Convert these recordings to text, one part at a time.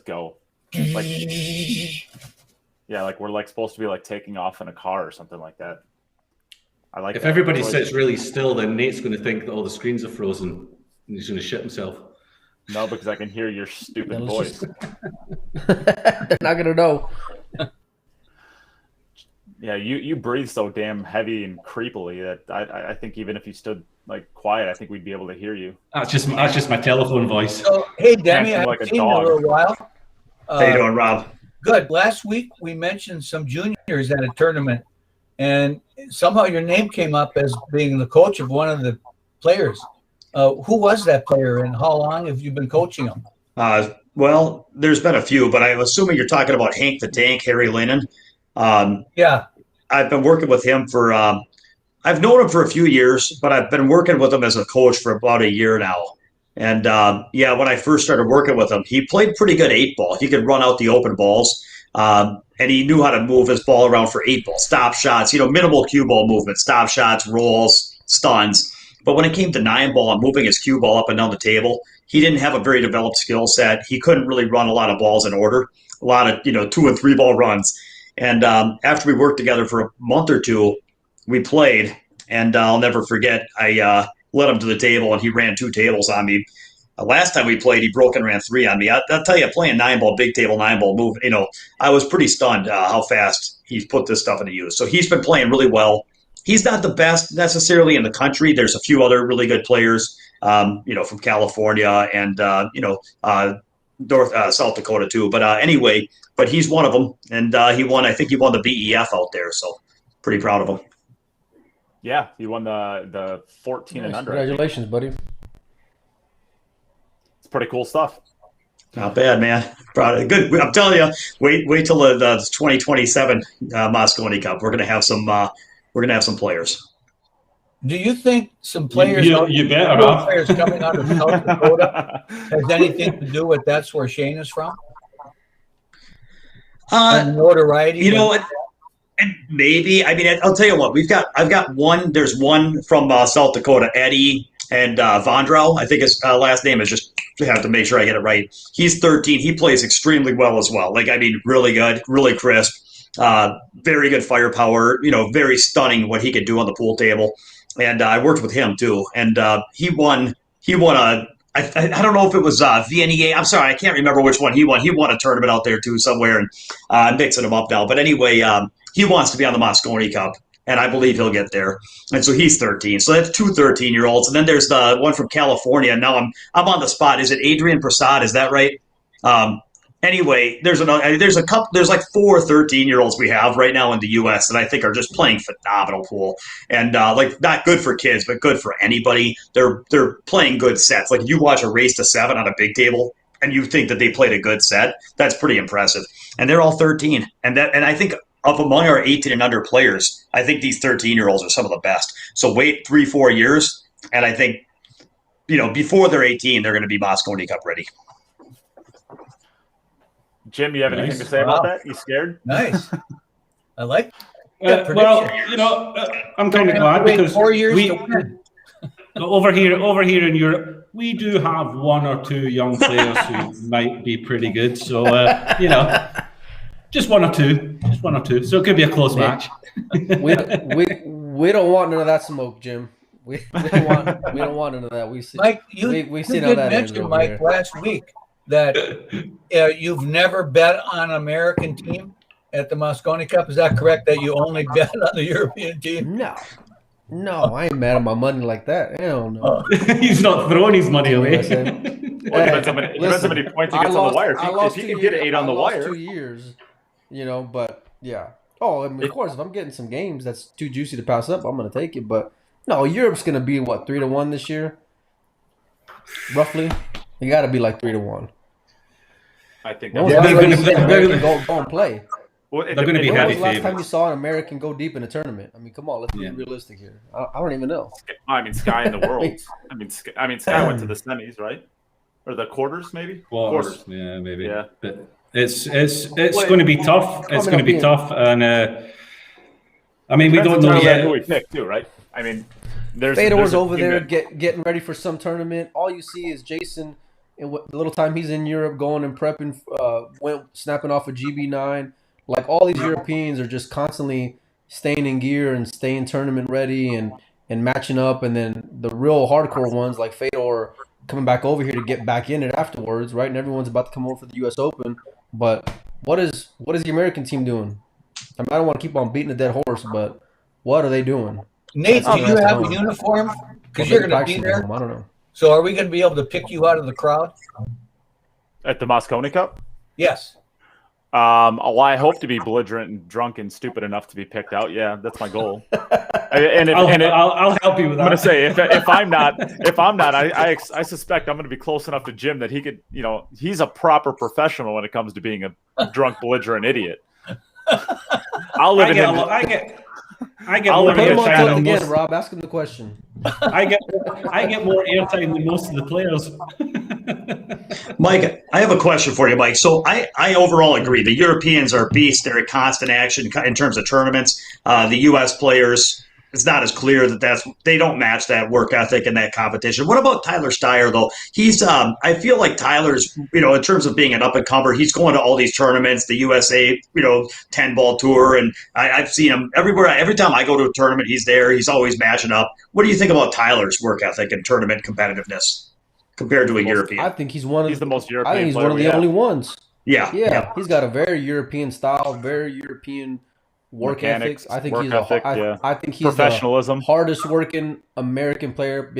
go. Like, yeah, like we're like supposed to be like taking off in a car or something like that. I like. If that. everybody sits really still, then Nate's going to think that all the screens are frozen and he's going to shit himself. No, because I can hear your stupid voice. They're not gonna know. Yeah, you breathe so damn heavy and creepily that I think even if you stood like quiet, I think we'd be able to hear you. That's just my telephone voice. So, hey, Demi, I haven't seen you in a little while. How you doing, Rob? Good. Last week we mentioned some juniors at a tournament, and somehow your name came up as being the coach of one of the players. Who was that player, and how long have you been coaching him? Well, there's been a few, but I'm assuming you're talking about Hank the Tank, Harry Lennon. Yeah. I've been working with him for I've known him for a few years, but I've been working with him as a coach for about a year now. And when I first started working with him, he played pretty good 8-ball. He could run out the open balls, and he knew how to move his ball around for 8-ball, stop shots, minimal cue ball movement, stop shots, rolls, stuns. But when it came to 9-ball and moving his cue ball up and down the table, he didn't have a very developed skill set. He couldn't really run a lot of balls in order, a lot of 2 and 3-ball runs. And after we worked together for a month or two, we played, and I'll never forget, I led him to the table, and he ran 2 tables on me. Last time we played, he broke and ran 3 on me. I'll tell you, playing 9-ball, big table, 9-ball move, I was pretty stunned how fast he's put this stuff into use. So he's been playing really well. He's not the best necessarily in the country. There's a few other really good players, from California and, South Dakota too. But anyway, but he's one of them, and I think he won the BEF out there, so pretty proud of him. Yeah, he won the 14 and under. Congratulations, buddy. It's pretty cool stuff. Not bad, man. Proud of it. Good. I'm telling you, wait till the 2027 Moscone Cup. We're gonna have some players. Do you think some players, you better players coming out of South Dakota has anything to do with that's where Shane is from? Notoriety. And maybe. I mean, I'll tell you what. I've got one. There's one from South Dakota, Eddie and Vondrow. I think his last name is just. I have to make sure I get it right. He's 13. He plays extremely well as well. Really good, really crisp. Very good firepower. Very stunning what he could do on the pool table. And I worked with him too. And he won a. I don't know if it was VNEA. I'm sorry, I can't remember which one he won. He won a tournament out there too somewhere, and I'm mixing him up now. But anyway, he wants to be on the Moscone Cup, and I believe he'll get there. And so he's 13. So that's 2 13-year-olds. And then there's the one from California. Now I'm on the spot. Is it Adrian Prasad? Is that right? Anyway, there's like 4 13-year-olds we have right now in the U.S. that I think are just playing phenomenal pool, and not good for kids, but good for anybody. They're playing good sets. Like you watch a race to 7 on a big table, and you think that they played a good set. That's pretty impressive. And they're all 13, and I think of among our 18 and under players, I think these 13-year-olds are some of the best. So wait 3-4 years, and I think before they're 18, they're going to be Moscone Cup ready. Jim, you have anything to say about that? You scared? Nice. I like. I'm kind of glad because 4 years to win. over here in Europe, we do have 1 or 2 young players who might be pretty good. So just 1 or 2. So it could be a close match. We don't want none of that smoke, Jim. We don't want none of that. We see, Mike, we see did how that mention, Mike, last week that you've never bet on an American team at the Moscone Cup. Is that correct? That you only bet on the European team? No, I ain't mad at my money like that. Hell no. He's not throwing his money away. Depends how many points he gets on the wire. If he can get 8 on the wire. 2 years, but yeah. Oh, I mean, of course, if I'm getting some games that's too juicy to pass up, I'm going to take it. But no, Europe's going to be, 3-1 this year? Roughly? You got to be like 3-1. I think they're going to go and play. They're going to be when heavy was the last favorites. time you saw an American go deep in a tournament? I mean, come on, let's be realistic here. I don't even know. I mean, Sky in the world. I mean, Sky went to the semis, right? Or the quarters, maybe? Quarters. Yeah, maybe. Yeah. But it's going to be tough. It's going to be tough, and I mean, we don't know yet who we picked too, right? I mean, Fedor's over there getting ready for some tournament. All you see is Jason and the little time he's in Europe, going and prepping, snapping off a GB9. Like all these Europeans are just constantly staying in gear and staying tournament ready and matching up, and then the real hardcore ones like Fedor coming back over here to get back in it afterwards, right? And everyone's about to come over for the U.S. Open, but what is the American team doing? I mean, I don't want to keep on beating a dead horse, but what are they doing? Nate, do you have a uniform? Because you're going to be there. I don't know. So are we going to be able to pick you out of the crowd? At the Mosconi Cup? Yes. Well, I hope to be belligerent and drunk and stupid enough to be picked out. Yeah, that's my goal. I'll help you with that. I'm going to say if I'm not, I suspect I'm going to be close enough to Jim that he could, he's a proper professional when it comes to being a drunk, belligerent idiot. I'll live in him. I get more airtime than most. Rob, ask him the question. I get more airtime than most of the players. Mike, I have a question for you, Mike. So I overall agree. The Europeans are beasts. They're in constant action in terms of tournaments. The U.S. players, it's not as clear they don't match that work ethic and that competition. What about Tyler Steyer, though? He's I feel like Tyler's, in terms of being an up-and-comer, he's going to all these tournaments, the USA, 10-ball tour, and I've seen him everywhere. Every time I go to a tournament, he's there. He's always matching up. What do you think about Tyler's work ethic and tournament competitiveness compared to a European? I think he's the most European. I think he's one of the only ones. Yeah. He's got a very European style, very European work ethics. I think he's professionalism, the hardest working American player.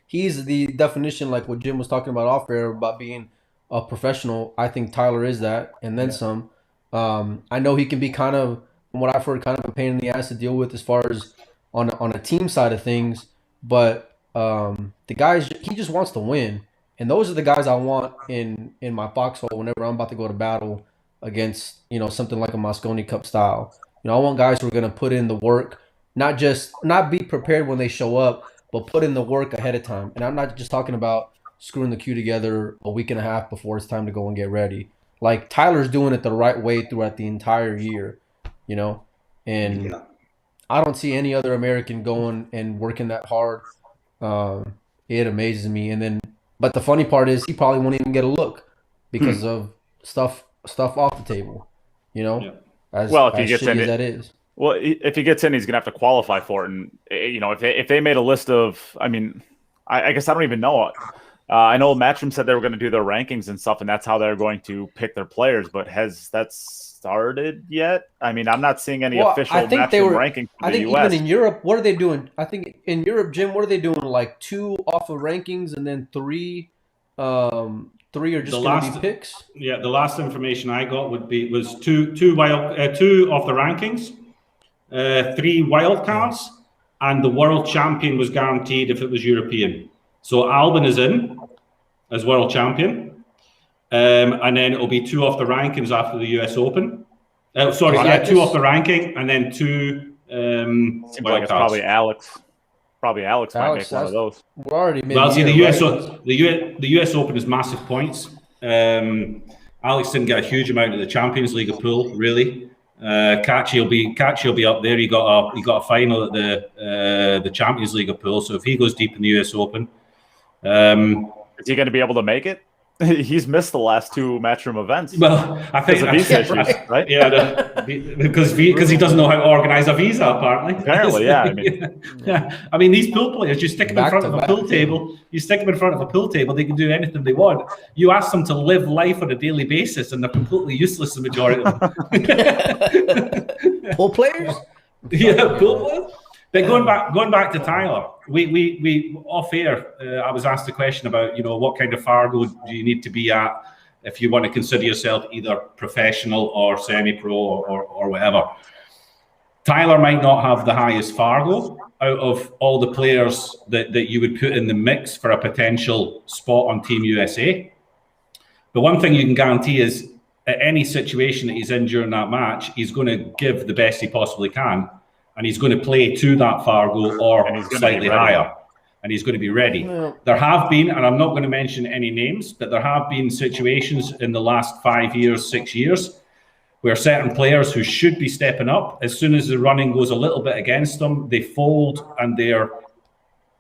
He's the definition, like what Jim was talking about off air about being a professional. I think Tyler is that, and then some. I know he can be kind of, from what I've heard, kind of a pain in the ass to deal with as far as on a team side of things. But the guys, he just wants to win, and those are the guys I want in my foxhole whenever I'm about to go to battle against something like a Mosconi Cup style. I want guys who are going to put in the work, not be prepared when they show up, but put in the work ahead of time. And I'm not just talking about screwing the queue together a week and a half before it's time to go and get ready. Like Tyler's doing it the right way throughout the entire year, and I don't see any other American going and working that hard. It amazes me. But the funny part is he probably won't even get a look because of stuff off the table, As he gets in, that is. Well, if he gets in, he's gonna have to qualify for it. And if they made a list of, I guess I don't even know. I know Matchroom said they were going to do their rankings and stuff, and that's how they're going to pick their players. But has that started yet? I'm not seeing any official Matchroom rankings. I think even in Europe, what are they doing? I think in Europe, Jim, what are they doing? Like 2 off of rankings, and then 3. 3 are just going to be picks. Yeah, the last information I got was two off the rankings, 3 wild cards, and the world champion was guaranteed if it was European. So Albin is in as world champion, and then it'll be 2 off the rankings after the US Open. 2 off the ranking, and then 2 Seems like it's probably Alex. Probably Alex might make one of those. We're already the US Open is massive points. Alex didn't get a huge amount of the Champions League pool, really. Kachi will be up there. He got a final at the Champions League pool. So if he goes deep in the US Open, is he going to be able to make it? He's missed the last 2 Matchroom events. Well, I think of visa issues, right? Yeah, because he doesn't know how to organize a visa. Apparently, yeah. These pool players, you stick them in front of a pool table. You stick them in front of a pool table. They can do anything they want. You ask them to live life on a daily basis, and they're completely useless. The majority of them. Pool players. Yeah, pool players. But going back to Tyler, we off air, I was asked a question about, what kind of Fargo do you need to be at if you want to consider yourself either professional or semi-pro or whatever. Tyler might not have the highest Fargo out of all the players that you would put in the mix for a potential spot on Team USA. But one thing you can guarantee is at any situation that he's in during that match, he's going to give the best he possibly can. And he's going to play to that Fargo or slightly higher. And he's going to be ready. Yeah. There have been, and I'm not going to mention any names, but there have been situations in the last 5 years, 6 years, where certain players who should be stepping up, as soon as the running goes a little bit against them, they fold and they're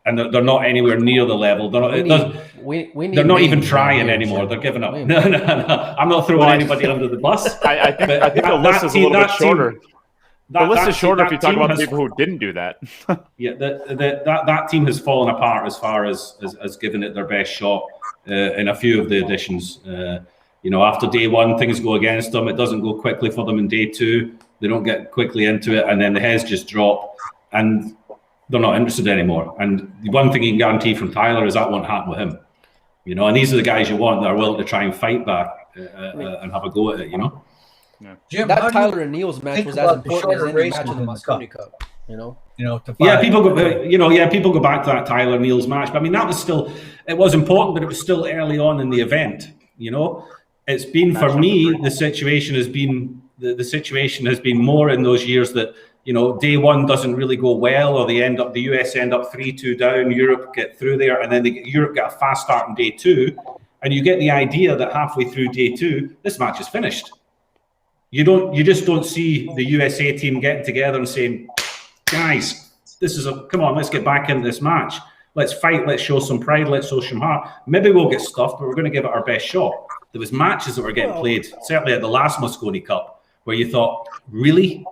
and they're not anywhere near the level. They're not even trying anymore. They're giving up. No. I'm not throwing anybody under the bus. I think the list is a little bit shorter. The list is shorter if you talk about people who didn't do that. Yeah, that team has fallen apart as far as giving it their best shot in a few of the additions. After day one, things go against them. It doesn't go quickly for them in day two. They don't get quickly into it, and then the heads just drop, and they're not interested anymore. And the one thing you can guarantee from Tyler is that won't happen with him. And these are the guys you want that are willing to try and fight back and have a go at it. Yeah. Jim, that Tyler and Neil's match was as important as any match in the Mosconi Cup. People go back to that Tyler Neil's match, but I mean that was still, it was important, but it was still early on in the event. It's been for me the situation has been more in those years that day one doesn't really go well, or the US end up 3-2 down, Europe get through there, and then Europe get a fast start in day two, and you get the idea that halfway through day two this match is finished. You just don't see the USA team getting together and saying, guys, come on, let's get back into this match. Let's fight, let's show some pride, let's show some heart. Maybe we'll get stuffed, but we're going to give it our best shot. There was matches that were getting played, certainly at the last Mosconi Cup, where you thought, really?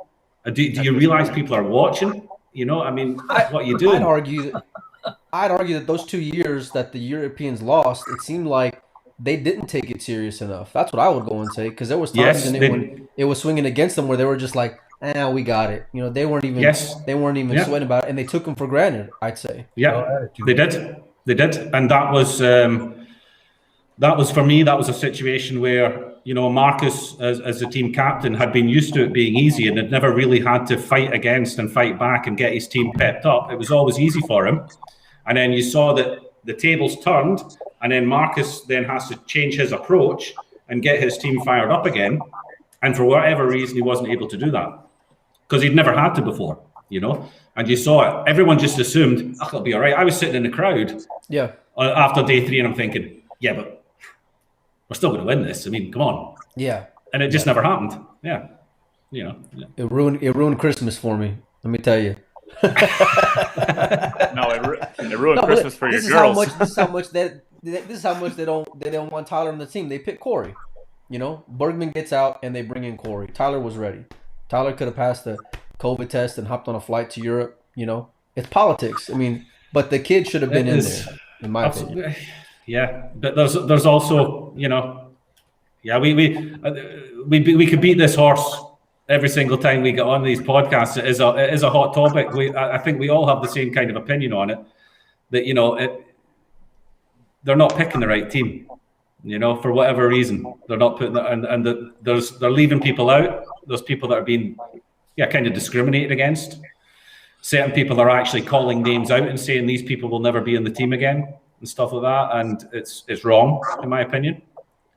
Do you realize people are watching? What are you doing? I'd argue that those 2 years that the Europeans lost, it seemed like they didn't take it serious enough. That's what I would go and say, because there was times when it was swinging against them where they were just like, we got it. They weren't even sweating about it, and they took them for granted, I'd say. Yeah, they did, and that was for me. That was a situation where Marcus, as the team captain, had been used to it being easy and had never really had to fight against and fight back and get his team pepped up. It was always easy for him, and then you saw that the tables turned, and then Marcus then has to change his approach and get his team fired up again. And for whatever reason, he wasn't able to do that because he'd never had to before, And you saw it. Everyone just assumed, it'll be all right. I was sitting in the crowd after day three, and I'm thinking, but we're still going to win this. I mean, come on. Yeah. And it just never happened. Yeah. It ruined Christmas for me. Let me tell you. No, it ruined Christmas for your girls. This is how much they don't want Tyler on the team. They pick Corey. Bergman gets out and they bring in Corey. Tyler was ready. Tyler could have passed the COVID test and hopped on a flight to Europe. It's politics. I mean, but the kid should have been in there, in my opinion. Yeah, but there's also we could beat this horse every single time we get on these podcasts. It is a hot topic. I think we all have the same kind of opinion on it. That they're not picking the right team. For whatever reason, they're not putting they're leaving people out. There's people that are being kind of discriminated against. Certain people are actually calling names out and saying these people will never be in the team again and stuff like that, and it's wrong in my opinion.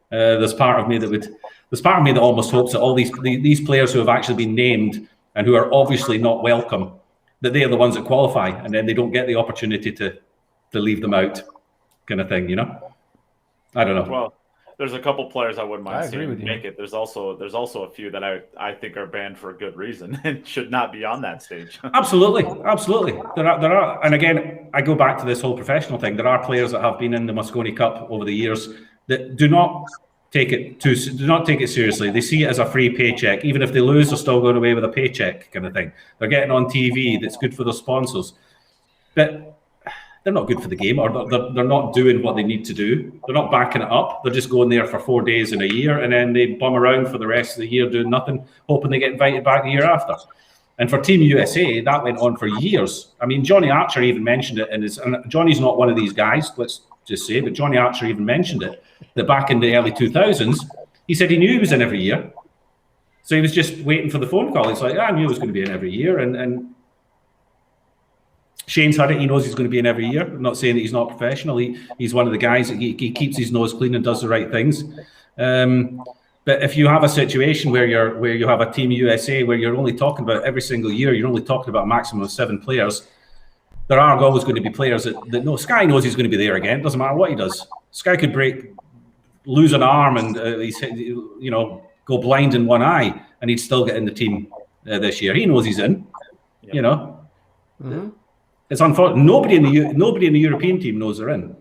There's part of me that almost hopes that all these players who have actually been named and who are obviously not welcome, that they are the ones that qualify, and then they don't get the opportunity to leave them out, kind of thing. I don't know. Well, there's a couple players I wouldn't mind seeing make it. There's also a few that I think are banned for a good reason and should not be on that stage. Absolutely. There are, and again, I go back to this whole professional thing. There are players that have been in the Mosconi Cup over the years that do not take it seriously. They see it as a free paycheck. Even if they lose, they're still going away with a paycheck, kind of thing. They're getting on TV. That's good for their sponsors, but they're not good for the game, or they're not doing what they need to do. They're not backing it up. They're just going there for 4 days in a year, and then they bum around for the rest of the year doing nothing, hoping they get invited back the year after. And for Team USA, that went on for years. I mean, Johnny Archer even mentioned it, and Johnny's not one of these guys, let's just say, but Johnny Archer even mentioned it, that back in the early 2000s, he said he knew he was in every year. So he was just waiting for the phone call. It's like, I knew he was going to be in every year, and Shane's had it. He knows he's going to be in every year. I'm not saying that he's not professional. He's one of the guys that he keeps his nose clean and does the right things. But if you have a situation where you have a Team USA where you're only talking about every single year, you're only talking about a maximum of 7 players. There are always going to be players that know. Sky knows he's going to be there again. Doesn't matter what he does. Sky could lose an arm and go blind in one eye, and he'd still get in the team this year. He knows he's in. Yep. Mm-hmm. It's unfortunate. Nobody in the European team knows they're in.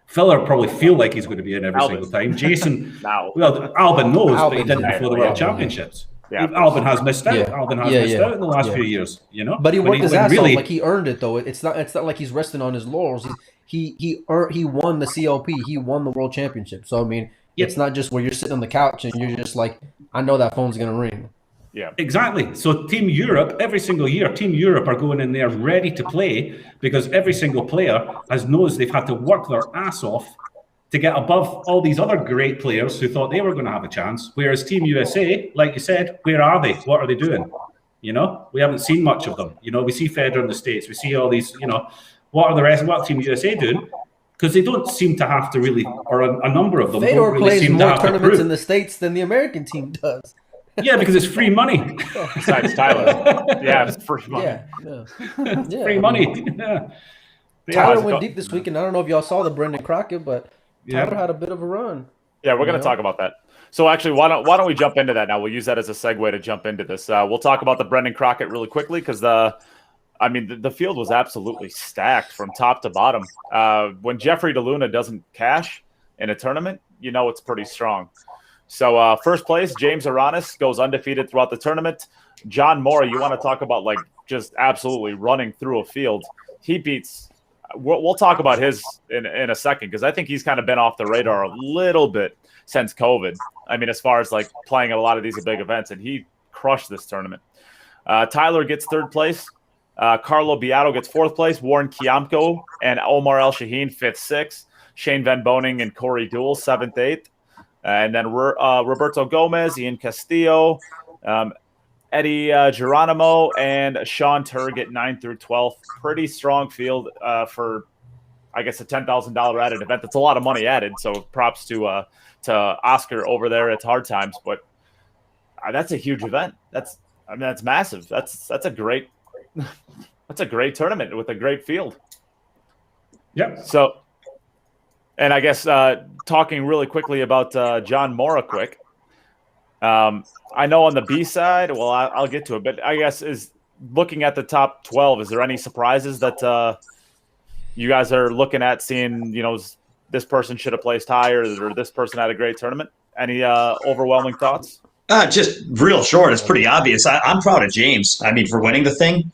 Filler probably feel like he's going to be in every single time. Jason, well, Albin knows, but he didn't before the World Championships. Yeah, Albin has missed out. Yeah. Albin has missed out in the last few years, you know. But he worked his ass off, like he earned it though. It's not like he's resting on his laurels. He won the CLP. He won the World Championship. So I mean, it's not just where you're sitting on the couch and you're just like, I know that phone's gonna ring. Yeah, exactly. So Team Europe, every single year, Team Europe are going in there ready to play because every single player knows they've had to work their ass off to get above all these other great players who thought they were going to have a chance. Whereas Team USA, like you said, where are they? What are they doing? You know, we haven't seen much of them. You know, we see Federer in the States. We see all these, you know, what Team USA doing? Because they don't seem to have to really, or a number of them Federer don't really plays seem to more have to tournaments prove. in the States than the American team does. Yeah, because it's free money. Besides Tyler. Yeah, it's free money. Yeah. Free money. Yeah. Tyler went deep this week, and I don't know if y'all saw the Brendan Crockett, but Tyler had a bit of a run. Yeah, we're going to talk about that. So actually, why don't we jump into that now? We'll use that as a segue to jump into this. We'll talk about the Brendan Crockett really quickly because the field was absolutely stacked from top to bottom. When Jeffrey DeLuna doesn't cash in a tournament, you know it's pretty strong. So first place, James Aranas goes undefeated throughout the tournament. John Mora, you want to talk about like just absolutely running through a field. He beats – we'll talk about his in a second because I think he's kind of been off the radar a little bit since COVID. I mean, as far as like playing at a lot of these big events, and he crushed this tournament. Tyler gets third place. Carlo Biado gets fourth place. Warren Kiamko and Omar El Shaheen, fifth, sixth. Shane Van Boning and Corey Deuel, seventh, eighth. And then Roberto Gomez, Ian Castillo, Eddie Geronimo, and Sean Turgett, 9th through 12th. Pretty strong field for, I guess, a $10,000 added event. That's a lot of money added. So props to Oscar over there at Hard Times. But that's a huge event. That's massive. That's a great tournament with a great field. Yep. So. And I guess talking really quickly about John Mora quick. I know on the B side, well, I'll get to it, but I guess is looking at the top 12, is there any surprises that you guys are looking at seeing, you know, this person should have placed higher or this person had a great tournament? Any overwhelming thoughts? Just real short. It's pretty obvious. I'm proud of James. I mean, for winning the thing.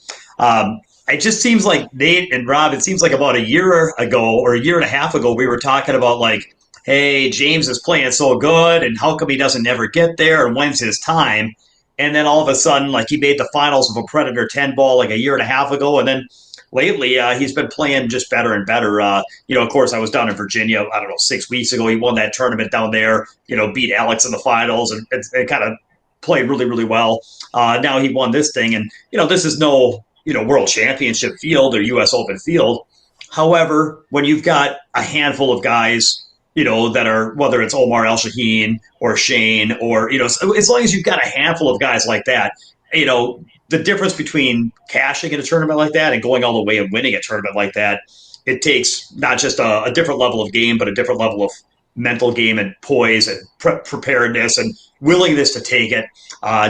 It just seems like Nate and Rob, it seems like about a year ago or a year and a half ago, we were talking about like, hey, James is playing so good and how come he doesn't never get there and when's his time? And then all of a sudden, like he made the finals of a Predator 10 ball like a year and a half ago. And then lately he's been playing just better and better. You know, of course, I was down in Virginia, I don't know, 6 weeks ago. He won that tournament down there, you know, beat Alex in the finals and kind of played really, really well. Now he won this thing. And, you know, this is no – World Championship field or U.S. Open field. However, when you've got a handful of guys, you know, that are, whether it's Omar El Shaheen or Shane or, you know, as long as you've got a handful of guys like that, you know, the difference between cashing in a tournament like that and going all the way and winning a tournament like that, it takes not just a different level of game, but a different level of mental game and poise and preparedness and willingness to take it,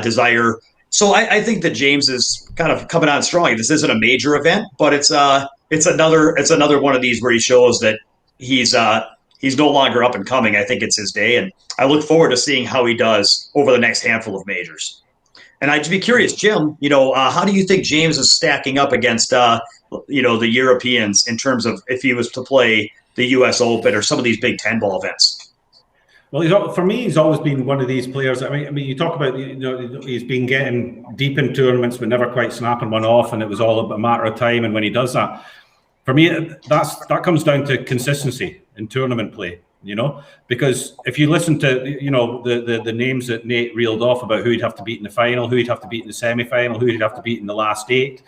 desire. So I think that James is kind of coming on strong. This isn't a major event, but it's another one of these where he shows that he's no longer up and coming. I think it's his day, and I look forward to seeing how he does over the next handful of majors. And I'd be curious, Jim, you know, how do you think James is stacking up against the Europeans in terms of if he was to play the U.S. Open or some of these big 10-ball events? Well, for me, he's always been one of these players. I mean, you talk about, you know, he's been getting deep in tournaments but never quite snapping one off, and it was all a matter of time. And when he does that, for me, that comes down to consistency in tournament play. You know, because if you listen to, you know, the names that Nate reeled off about who he'd have to beat in the final, who he'd have to beat in the semi-final, who he'd have to beat in the last 8,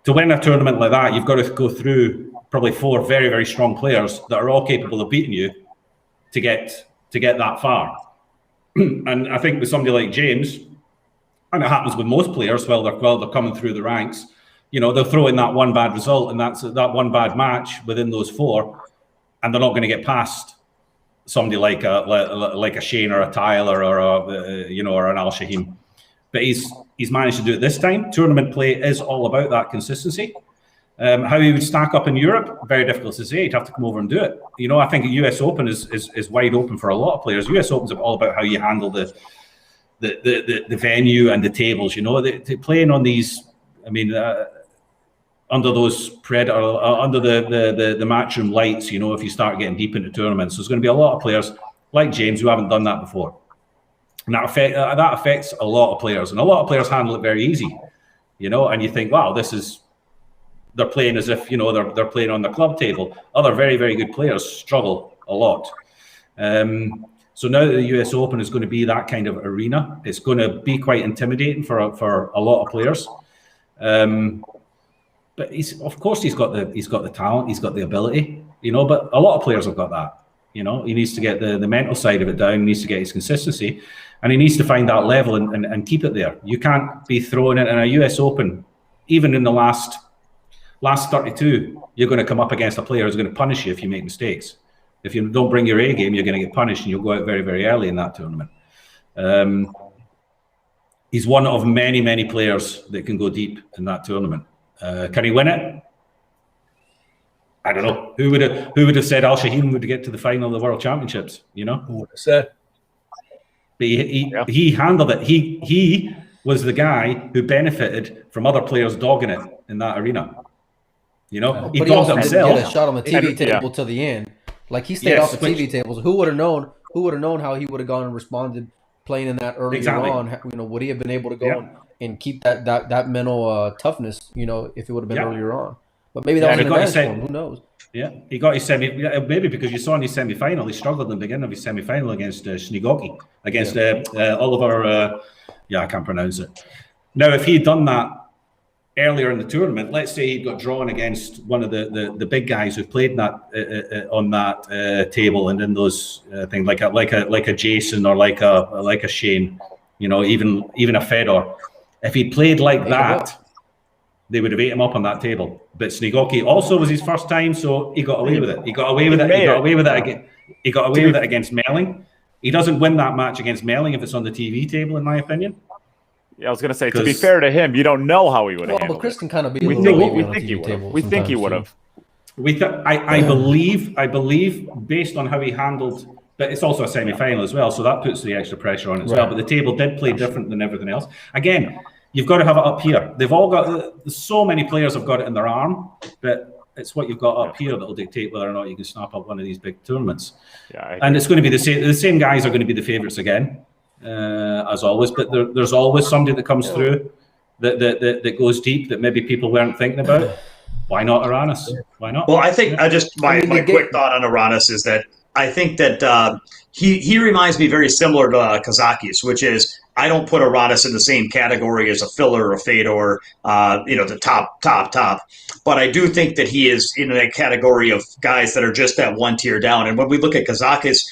to win a tournament like that, you've got to go through probably 4 very, very strong players that are all capable of beating you to get that far. And I think with somebody like James, and it happens with most players while they're coming through the ranks, you know, they'll throw in that one bad result and that's that one bad match within those 4, and they're not going to get past somebody like a Shane or a Tyler or or an Al Shaheen. But he's managed to do it this time. Tournament play is all about that consistency. How he would stack up in Europe, very difficult to say. He'd have to come over and do it. You know, I think a US Open is wide open for a lot of players. US Open's all about how you handle the venue and the tables. You know, they playing on these. I mean, under those under the matchroom lights. You know, if you start getting deep into tournaments, there's going to be a lot of players like James who haven't done that before, and that affects a lot of players. And a lot of players handle it very easy. You know, and you think, wow, they're playing as if, you know, they're playing on the club table. Other very, very good players struggle a lot. So now that the US Open is going to be that kind of arena, it's going to be quite intimidating for a lot of players. But he's got the talent, he's got the ability, you know. But a lot of players have got that. You know, he needs to get the mental side of it down. He needs to get his consistency, and he needs to find that level and keep it there. You can't be throwing it in a US Open, even in the last 32. You're going to come up against a player who's going to punish you if you make mistakes. If you don't bring your A game, you're going to get punished, and you'll go out very, very early in that tournament. He's one of many, many players that can go deep in that tournament. Can he win it? I don't know. Who would have said Al Shaheen would get to the final of the World Championships? You know, Who would have said? But he handled it. He was the guy who benefited from other players dogging it in that arena. You know, he dogged himself. Get a shot on the TV table to the end. Like, he stayed off the TV tables. Who would have known? Who would have known how he would have gone and responded playing in that earlier on? You know, would he have been able to go and keep that mental toughness? You know, if it would have been earlier on. But maybe that was an advantage for him. Who knows? Yeah, he got his semi. Maybe because you saw in his semi-final, he struggled in the beginning of his semi-final against Snigoki, against Oliver. I can't pronounce it. Now, if he'd done that earlier in the tournament, let's say he got drawn against one of the big guys who played that on that table and in those things, like a Jason or like a Shane, you know, even a Fedor. If he played like that, they would have ate him up on that table. But Snigoki also was his first time, so he got away with it. He got away with it against Melling. He doesn't win that match against Melling if it's on the TV table, in my opinion. Yeah, I was going to say, to be fair to him, you don't know how he would have handled but Chris can kind of be we think he would have. I believe, based on how he handled, but it's also a semi-final as well, so that puts the extra pressure on as well. But the table did play different than everything else. Again, you've got to have it up here. They've all got, so many players have got it in their arm, but it's what you've got up here that will dictate whether or not you can snap up one of these big tournaments. And it's going to be the same guys are going to be the favourites again, as always. But there's always somebody that comes through that goes deep that maybe people weren't thinking about. Why not Aranas? Why not? Well, I think my quick thought on Aranas is that I think that he reminds me very similar to Kazakis, which is I don't put Aranas in the same category as a Filler or a Fedor, the top. But I do think that he is in that category of guys that are just that one tier down. And when we look at Kazakis,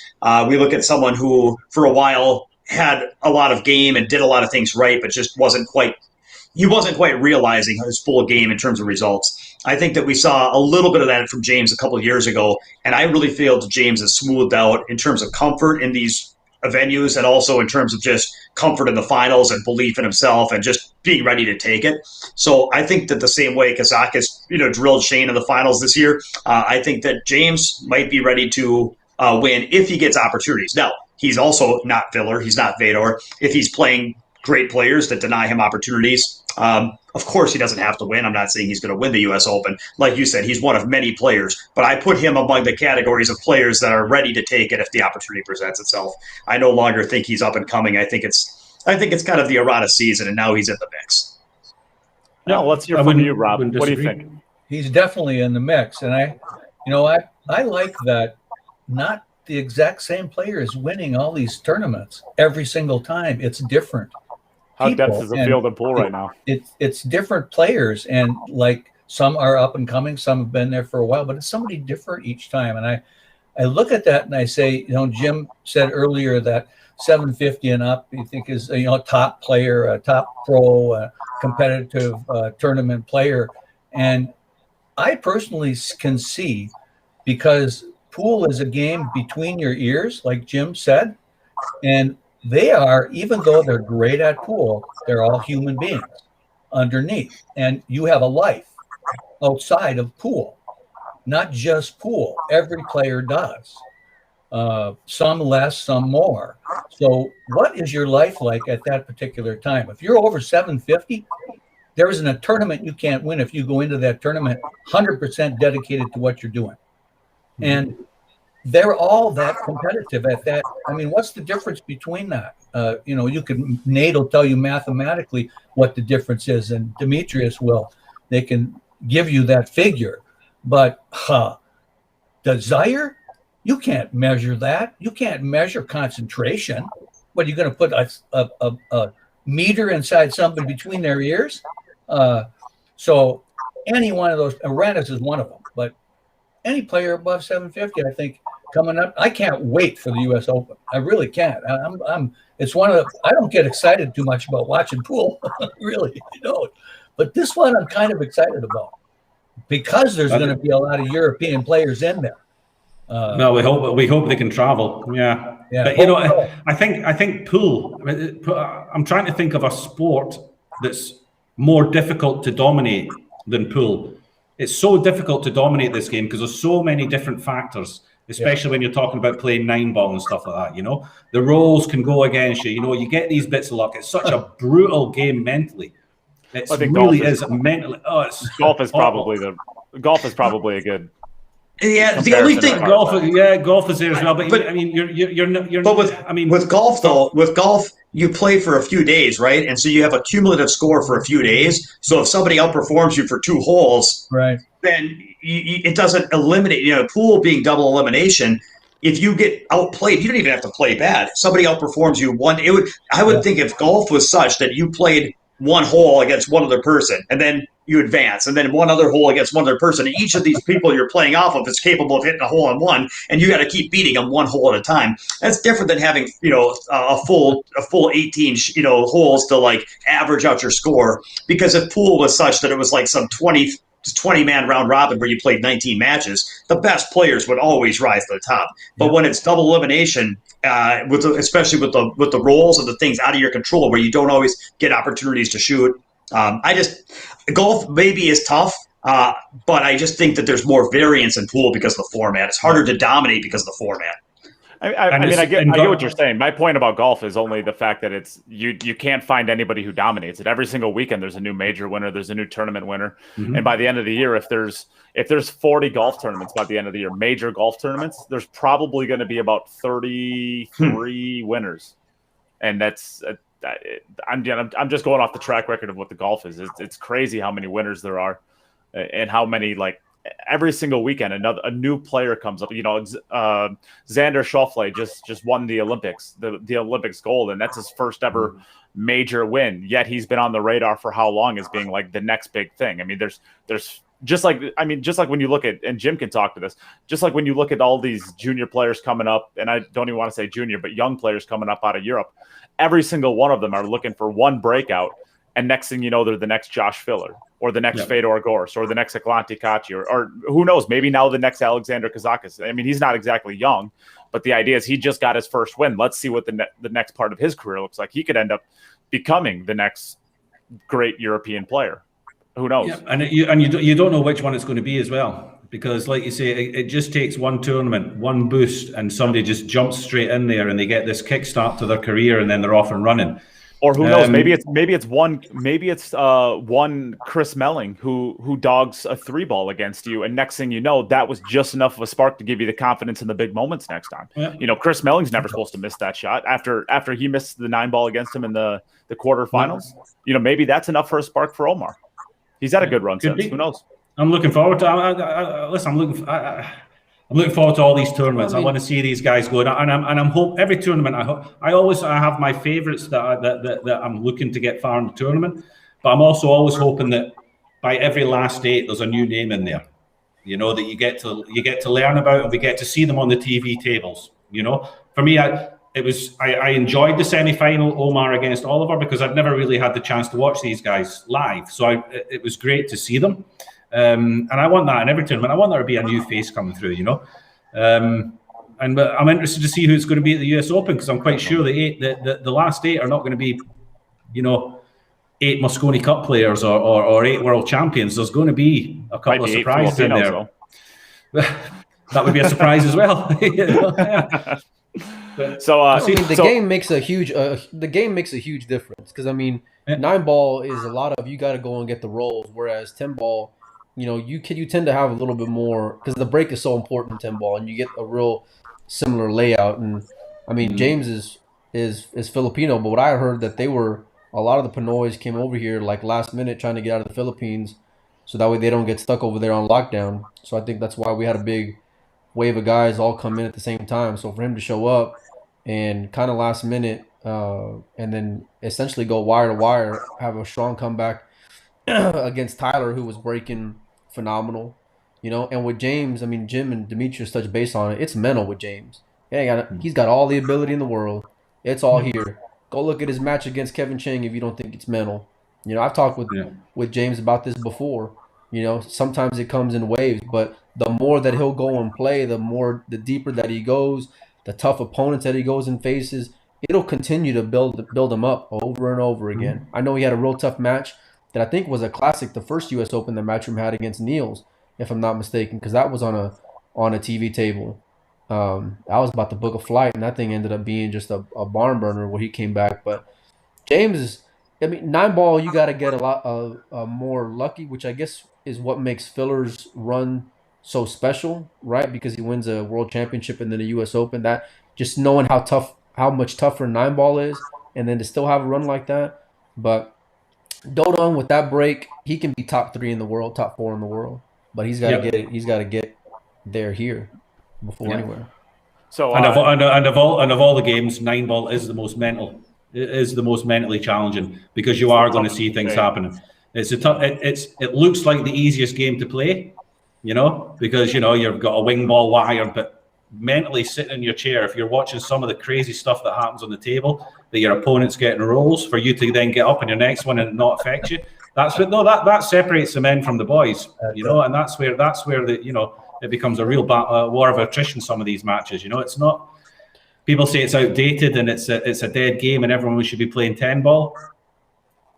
we look at someone who for a while had a lot of game and did a lot of things right, but just wasn't quite realizing his full game in terms of results. I think that we saw a little bit of that from James a couple of years ago, and I really feel that James has smoothed out in terms of comfort in these venues and also in terms of just comfort in the finals and belief in himself and just being ready to take it. So I think that the same way Kazakis, drilled Shane in the finals this year, I think that James might be ready to win if he gets opportunities. Now, he's also not Filler, he's not Fedor. If he's playing great players that deny him opportunities, of course he doesn't have to win. I'm not saying he's going to win the U.S. Open. Like you said, he's one of many players, but I put him among the categories of players that are ready to take it if the opportunity presents itself. I no longer think he's up and coming. I think it's kind of the Aranas season, and now he's in the mix. No, let's hear from you, Rob. What do you think? He's definitely in the mix, and I like that. Not the exact same player is winning all these tournaments every single time. It's different. How depth is the field and pool right now? It's different players, and like some are up and coming, some have been there for a while, but it's somebody different each time. And I look at that and I say, Jim said earlier that 750 and up, you think is top player, a top pro, competitive tournament player, and I personally can see, because pool is a game between your ears, like Jim said, and they are, even though they're great at pool, they're all human beings underneath, and you have a life. outside of pool, not just pool. Every player does. Some less, some more. So what is your life like at that particular time? If you're over 750, there isn't a tournament you can't win if you go into that tournament 100% dedicated to what you're doing. And they're all that competitive at that. I mean, what's the difference between that? Neight will tell you mathematically what the difference is, and Demetrius will. They can give you that figure. But desire, you can't measure that. You can't measure concentration. What, are you going to put a meter inside somebody between their ears? So any one of those, Aranas is one of them, but any player above 750, I think, coming up, I can't wait for the U.S. Open. I really can't. It's one of the, I don't get excited too much about watching pool, really, I don't. But this one I'm kind of excited about because there's going to be a lot of European players in there. No, we hope they can travel. Yeah. But I think pool. I'm trying to think of a sport that's more difficult to dominate than pool. It's so difficult to dominate this game because there's so many different factors, especially when you're talking about playing 9-ball and stuff like that. The rolls can go against you. You get these bits of luck. It's such a brutal game mentally. It really is mentally. Golf is probably a good. Yeah, the only thing golf is there as well. But I mean, you're. But with golf though, you play for a few days, right? And so you have a cumulative score for a few days. So if somebody outperforms you for 2 holes, right, then it doesn't eliminate. Pool being double elimination. If you get outplayed, you don't even have to play bad. Somebody outperforms you I would think if golf was such that you played 1 hole against one other person, and then you advance, and then 1 other hole against 1 other person. And each of these people you're playing off of is capable of hitting a hole in one, and you got to keep beating them 1 hole at a time. That's different than having a full 18 holes to like average out your score. Because if pool was such that it was like some 20-man round robin where you played 19 matches, the best players would always rise to the top. But when it's double elimination, especially with the rolls and the things out of your control, where you don't always get opportunities to shoot. Golf maybe is tough, but I just think that there's more variance in pool because of the format. It's harder to dominate because of the format. I get what you're saying. My point about golf is only the fact that it's you can't find anybody who dominates it. Every single weekend there's a new major winner, there's a new tournament winner. And by the end of the year, if there's 40 golf tournaments by the end of the year, major golf tournaments, there's probably going to be about 33 winners. And that's I'm just going off the track record of what the golf is. It's crazy how many winners there are, and how many, like, every single weekend a new player comes up. Xander Schauffele just won the Olympics, the Olympics gold, and that's his first ever major win. Yet he's been on the radar for how long as being like the next big thing. I mean, there's just like when you look at, and Jim can talk to this, just like when you look at all these junior players coming up, and I don't even want to say junior, but young players coming up out of Europe, every single one of them are looking for one breakout, and next thing you know, they're the next Josh Filler, or the next Fedor Gorst, or the next Eklanti Kachi, or who knows, maybe now the next Alexander Kazakis. I mean, he's not exactly young, but the idea is he just got his first win. Let's see what the next part of his career looks like. He could end up becoming the next great European player. Who knows? Yeah, and you don't know which one it's going to be as well, because like you say, it just takes one tournament, one boost, and somebody just jumps straight in there and they get this kickstart to their career, and then they're off and running. Or who knows? Maybe it's one Chris Melling who dogs a 3-ball against you, and next thing you know, that was just enough of a spark to give you the confidence in the big moments next time. Yeah. Chris Melling's never supposed to miss that shot after he missed the 9-ball against him in the quarterfinals. Maybe that's enough for a spark for Omar. He's had a good run since. Who knows? I'm looking forward to. I'm looking forward to all these tournaments. I want to see these guys go, and I'm hope every tournament. I have my favourites that I'm looking to get far in the tournament, but I'm also always hoping that by every last 8 there's a new name in there. That you get to learn about, and we get to see them on the TV tables. For me, I enjoyed the semi-final, Omar against Oliver, because I've never really had the chance to watch these guys live. So it was great to see them. And I want that in every tournament. I want there to be a new face coming through, And I'm interested to see who's going to be at the US Open, because I'm quite sure the last 8 are not going to be, 8 Mosconi Cup players or 8 world champions, there's going to be a couple of surprises in there. That would be a surprise as well. Yeah. So the game makes a huge difference, because I mean, 9-ball is a lot of, you got to go and get the rolls, whereas 10-ball, you tend to have a little bit more, because the break is so important in 10-ball, and you get a real similar layout. And I mean, James is Filipino, but what I heard that a lot of the Pinoys came over here like last minute trying to get out of the Philippines, so that way they don't get stuck over there on lockdown. So I think that's why we had a big wave of guys all come in at the same time. So for him to show up and kind of last minute, and then essentially go wire to wire, have a strong comeback against Tyler, who was breaking phenomenal, and with James, I mean, Jim and Demetrius touched base on it. It's mental with James. He's got all the ability in the world. It's all here. Go look at his match against Kevin Chang if you don't think it's mental. I've talked with James about this before. Sometimes it comes in waves, but the more that he'll go and play, the deeper that he goes, the tough opponents that he goes and faces, it'll continue to build him up over and over again. I know he had a real tough match that I think was a classic, the first U.S. Open that Matchroom had against Niels, if I'm not mistaken, because that was on a TV table. I was about to book a flight, and that thing ended up being just a barn burner where he came back. But James is, 9-ball, you got to get a lot more lucky, which I guess is what makes Filler's run so special, right? Because he wins a world championship and then a U.S. Open. That just knowing how much tougher 9-ball is, and then to still have a run like that. But Dodon, with that break, he can be top 3 in the world, top 4 in the world. But he's got to get it. He's got to get there here before anywhere. So and of all the games, 9-ball is the most mental. It is the most mentally challenging, because you are going to see things happening. It looks like the easiest game to play, because you've got a wing ball wired, but mentally sitting in your chair, if you're watching some of the crazy stuff that happens on the table, that your opponent's getting rolls, for you to then get up in your next one and it not affect you, that separates the men from the boys, and that's where it becomes a real war of attrition. Some of these matches, it's not. People say it's outdated and it's a dead game and everyone should be playing 10-ball.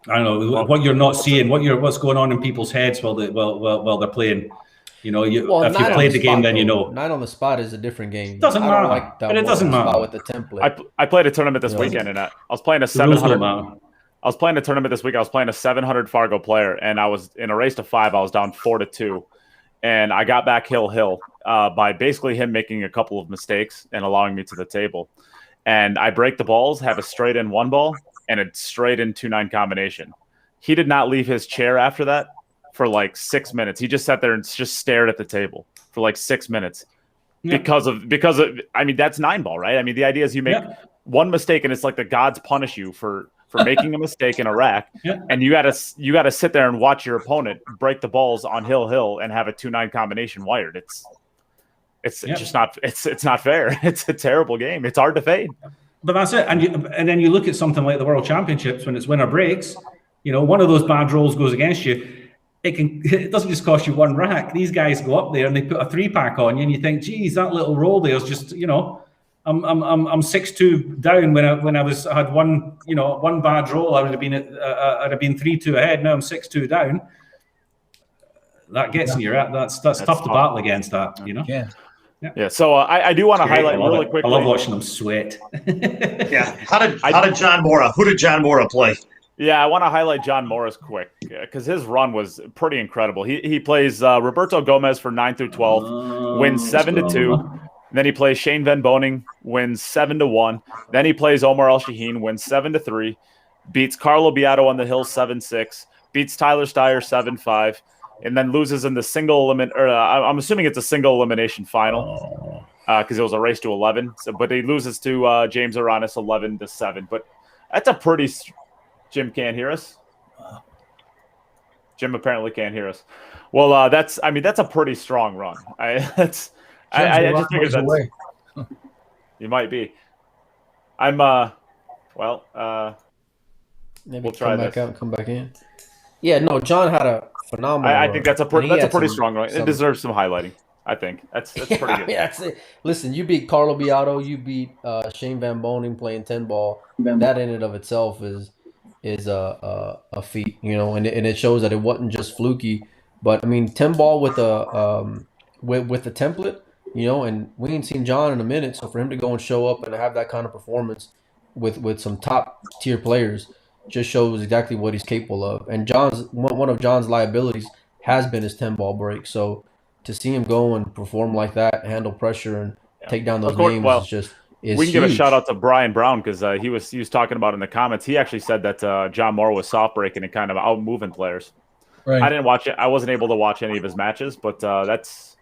I don't know what you're not seeing, what's going on in people's heads while they're playing. If you played the game, then 9 on the spot is a different game. Doesn't matter. But it doesn't matter with the template. I played a tournament this weekend, and I was playing a 700. I was playing a tournament this week. I was playing a 700 Fargo player, and I was in a race to 5. I was down 4-2, and I got back hill by basically him making a couple of mistakes and allowing me to the table. And I break the balls, have a straight in 1 ball, and a straight in 2-9 combination. He did not leave his chair after that for like 6 minutes. He just sat there and just stared at the table for like 6 minutes because of I mean, that's 9-ball, right? I mean, the idea is you make one mistake and it's like the gods punish you for making a mistake in a rack, and you gotta sit there and watch your opponent break the balls on hill and have a 2-9 combination wired. It's just not it's not fair. It's a terrible game. It's hard to fade. But that's it. And then you look at something like the World Championships when it's winner breaks. One of those bad rolls goes against you. It doesn't just cost you 1 rack. These guys go up there and they put a 3-pack on you, and you think, geez, that little roll there is just, I'm 6-2 down when I had one bad roll. I'd have been 3-2 ahead. Now I'm 6-2 down. That gets in your that's tough to battle against that. Yeah. So I do want to highlight really quickly. I love watching them sweat. How did John Mora? Who did John Mora play? Yeah, I want to highlight John Mora's quick because his run was pretty incredible. He plays Roberto Gomez for 9 through 12, wins 7-2. Then he plays Shane Van Boning, wins 7-1. Then he plays Omar El Shaheen, wins 7-3. Beats Carlo Biado on the hill 7-6. Beats Tyler Steyer 7-5. And then loses in the single I'm assuming it's a single elimination final because it was a race to 11. But he loses to James Aranas 11-7. But that's a pretty. Jim can't hear us. Jim apparently can't hear us. Well, that's a pretty strong run. I just figured that's you might be. I'm maybe we'll try back this. out and come back in. Yeah, no, John had a phenomenal. I think that's a pretty strong run. It deserves some highlighting. I think that's pretty good. Yeah, listen, you beat Carlo Biado, you beat Shane Van Boning playing 10-ball. That in and of itself is is a feat, and it shows that it wasn't just fluky. But I mean, 10 ball with with the template, and we ain't seen John in a minute. So for him to go and show up and have that kind of performance with some top tier players just shows exactly what he's capable of. And one of John's liabilities has been his 10 ball break. So to see him go and perform like that, handle pressure and take down those games is we can give a huge. shout out to Brian Brown because he was talking about in the comments. He actually said that John Moore was soft breaking and kind of out moving players. Right. I didn't watch it. I wasn't able to watch any of his matches, but that's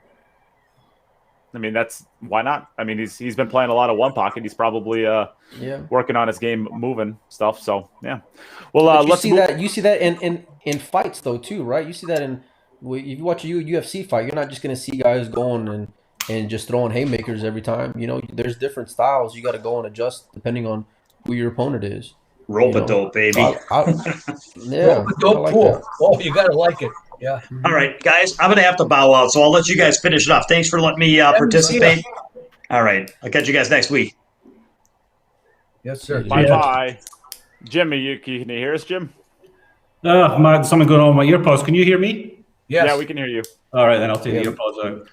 why not? I mean, he's been playing a lot of one pocket. He's probably working on his game moving stuff. So yeah. Well, you see that in fights though too, right? You see that if you watch a UFC fight, you're not just gonna see guys going and just throwing haymakers every time. There's different styles. You got to go and adjust depending on who your opponent is. Rope-a-dope, baby. Yeah. Rope-a-dope pool. Oh, you got to like it. Yeah. All right, guys, I'm going to have to bow out, so I'll let you guys finish it off. Thanks for letting me participate. All right. I'll catch you guys next week. Yes, sir. Bye-bye. Jim, can you hear us, Jim? Something going on with my earpods. Can you hear me? Yes. Yeah, we can hear you. All right, then I'll take the earpods out.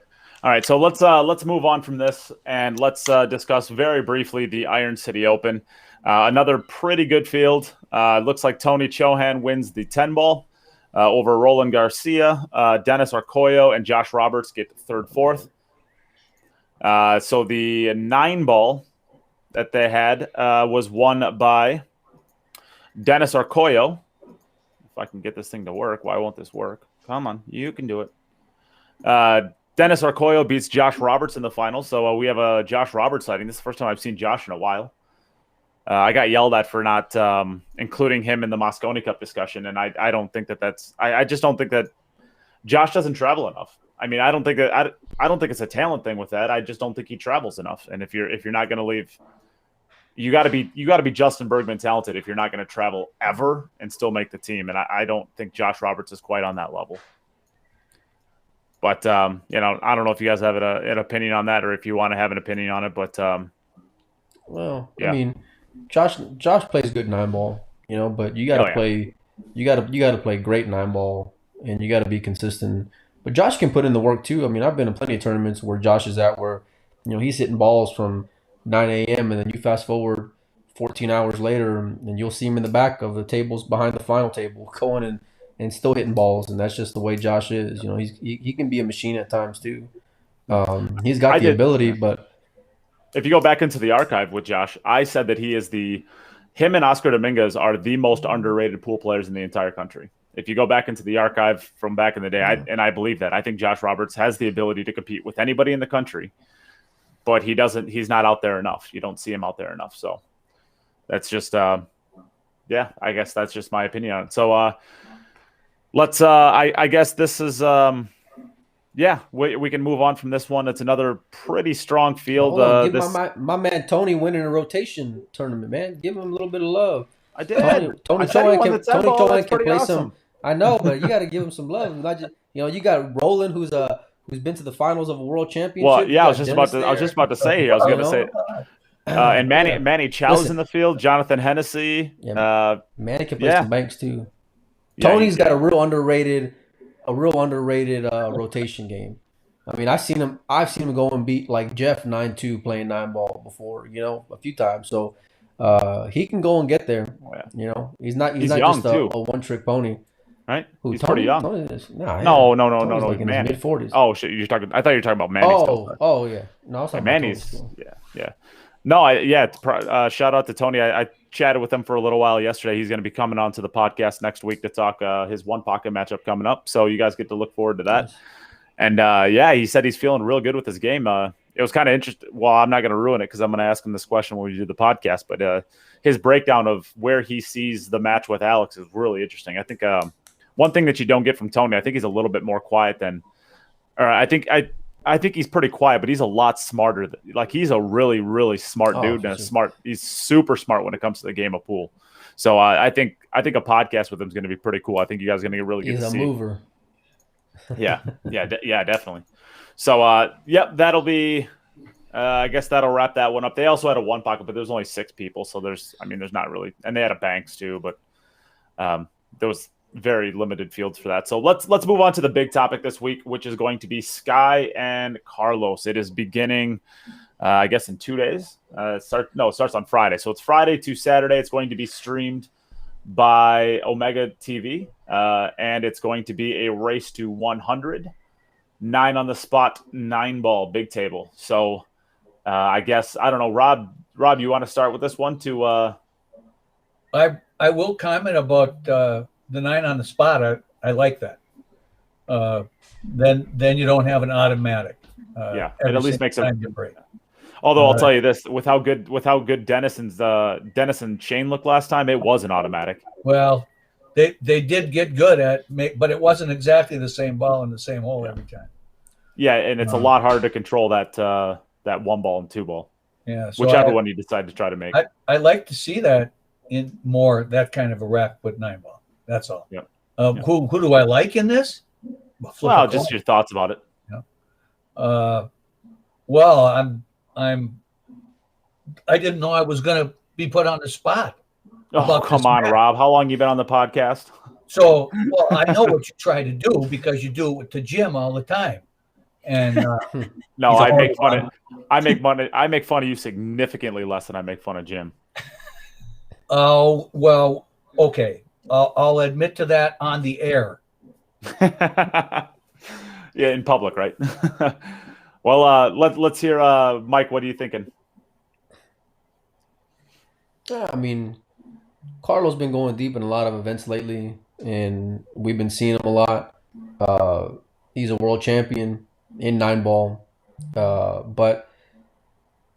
All right, so let's move on from this and let's discuss very briefly the Iron City Open. Another pretty good field. Looks like Tony Chohan wins the 10 ball over Roland Garcia. Dennis Arcoyo and Josh Roberts get third, fourth. So the 9 ball that they had was won by Dennis Arcoyo. If I can get this thing to work, why won't this work? Come on, you can do it. Dennis Arcoyo beats Josh Roberts in the final, so we have a Josh Roberts sighting. This is the first time I've seen Josh in a while. I got yelled at for not including him in the Mosconi Cup discussion, and I don't think that's. I just don't think that Josh doesn't travel enough. I mean, I don't think it's a talent thing with that. I just don't think he travels enough. And if you're not going to leave, you got to be Justin Bergman talented if you're not going to travel ever and still make the team. And I don't think Josh Roberts is quite on that level. But, I don't know if you guys have an opinion on that or if you want to have an opinion on it. But, well, yeah. I mean, Josh plays good 9 ball, but you got to play, you got to play great 9 ball and you got to be consistent. But Josh can put in the work too. I mean, I've been in plenty of tournaments where Josh is at where, he's hitting balls from 9 a.m. and then you fast forward 14 hours later and you'll see him in the back of the tables behind the final table going and still hitting balls, and that's just the way Josh is. He can be a machine at times too. He's got the ability, but if you go back into the archive with Josh, I said that him and Oscar Dominguez are the most underrated pool players in the entire country. If you go back into the archive from back in the day, I believe that. I think Josh Roberts has the ability to compete with anybody in the country, but he's not out there enough. You don't see him out there enough. So that's just, I guess that's just my opinion on it. So, let's. I guess this is. We can move on from this one. It's another pretty strong field. Give my man Tony winning a rotation tournament, man. Give him a little bit of love. I did. Tony Chohan can play some. I know, but you got to give him some love. Not just, you got Roland, who's been to the finals of a world championship. Well, yeah, I was just about to say. I was going to say. And Manny Chow's in the field. Jonathan Hennessy. Yeah, Manny can play some banks too. Tony's got a real underrated rotation game. I mean, I've seen him go and beat like Jeff 9-2 playing 9 ball before, a few times. So he can go and get there. He's not just a one trick pony. Right? He's pretty young. Tony is, no, like in his mid-40s. Oh shit! I thought you were talking about Manny. Oh yeah. No, I was talking Manny's. about Yeah. No, shout out to Tony. I chatted with him for a little while yesterday. He's going to be coming on to the podcast next week to talk his one pocket matchup coming up. So you guys get to look forward to that. Nice. And he said he's feeling real good with his game. It was kind of interesting. Well, I'm not going to ruin it because I'm going to ask him this question when we do the podcast. But his breakdown of where he sees the match with Alex is really interesting. I think one thing that you don't get from Tony, I think he's a little bit more quiet than, or I think he's pretty quiet, but he's a lot smarter. He's a really, really smart dude and he's super smart when it comes to the game of pool. So I think a podcast with him is going to be pretty cool. I think you guys are going to get really good to see. He's a mover. Yeah, definitely. So, that'll be, I guess that'll wrap that one up. They also had a one pocket, but there's only 6 people. So there's not really, and they had a banks too, but there was very limited fields for that. So let's move on to the big topic this week, which is going to be Sky and Carlos. It is beginning, I guess, in 2 days. It starts on Friday. So it's Friday to Saturday. It's going to be streamed by Omega TV, and it's going to be a race to 100, 9 on the spot, 9-ball, big table. So I guess, I don't know, Rob, you want to start with this one to I will comment about the 9 on the spot. I like that. Then you don't have an automatic. It at least makes a break. Although I'll tell you this, with how good Dennison chain looked last time, it was an automatic. Well, they did get good but it wasn't exactly the same ball in the same hole every time. Yeah, and it's a lot harder to control that 1-ball and 2-ball. Yeah, so whichever one you decide to try to make. I like to see that in more that kind of a rack with 9-ball. That's all. Yeah. Who do I like in this? Well, just your thoughts about it. Yeah. Well, I didn't know I was going to be put on the spot. Oh, come on, Rob. How long you been on the podcast? So, well, I know what you try to do because you do it to Jim all the time. And no, I make fun of you significantly less than I make fun of Jim. Oh, well, okay. I'll admit to that on the air. Yeah, in public, right? Well, let's hear Mike. What are you thinking? Yeah, I mean, Carlo's been going deep in a lot of events lately, and we've been seeing him a lot. He's a world champion in 9-ball, but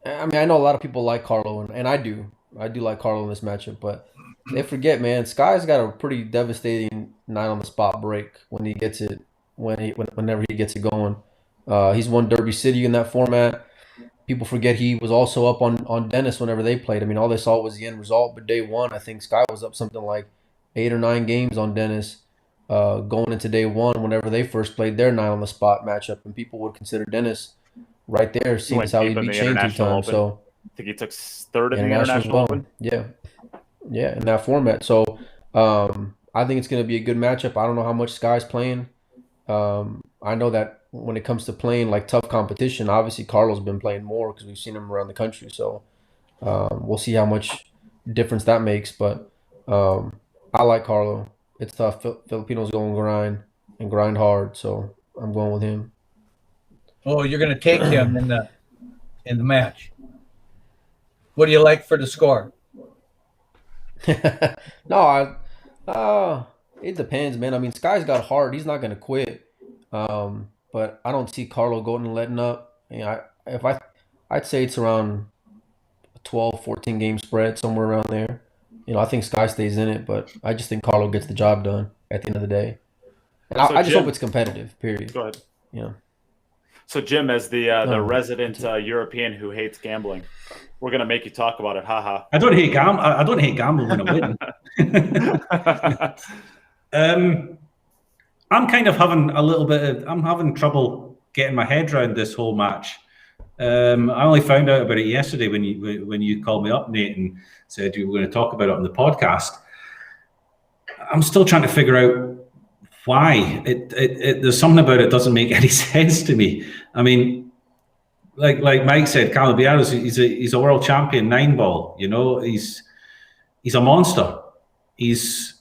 I mean, I know a lot of people like Carlo, and I do like Carlo in this matchup, but they forget, man, Sky's got a pretty devastating 9 on the spot break when he gets it, whenever he gets it going. He's won Derby City in that format. People forget he was also up on Dennis whenever they played. I mean, all they saw was the end result, but day one, I think Sky was up something like 8 or 9 games on Dennis going into day one whenever they first played their 9 on the spot matchup, and people would consider Dennis right there, seeing as how he beat Shane 2 times. So I think he took third in the International Open. Yeah, in that format. So I think it's going to be a good matchup. I don't know how much Sky's playing. I know that when it comes to playing like tough competition, obviously Carlo's been playing more because we've seen him around the country. So we'll see how much difference that makes. But I like Carlo. It's tough. Filipinos go and grind hard. So I'm going with him. Oh, you're going to take him in the match. What do you like for the score? No, it depends, man. I mean, Sky's got heart. He's not going to quit. But I don't see Carlo going and letting up. You know, I'd say it's around 12, 14 game spread, somewhere around there. You know, I think Sky stays in it, but I just think Carlo gets the job done at the end of the day. And I just hope it's competitive, period. Go ahead. Yeah. So, Jim, as the resident European who hates gambling, we're going to make you talk about it. Ha ha. I don't hate gambling when I win. I'm kind of having I'm having trouble getting my head around this whole match. I only found out about it yesterday when you called me up, Nate, and said you were going to talk about it on the podcast. I'm still trying to figure out why. There's something about it doesn't make any sense to me. I mean, like Mike said, Carlo Biado, he's a world champion 9-ball. You know, he's a monster.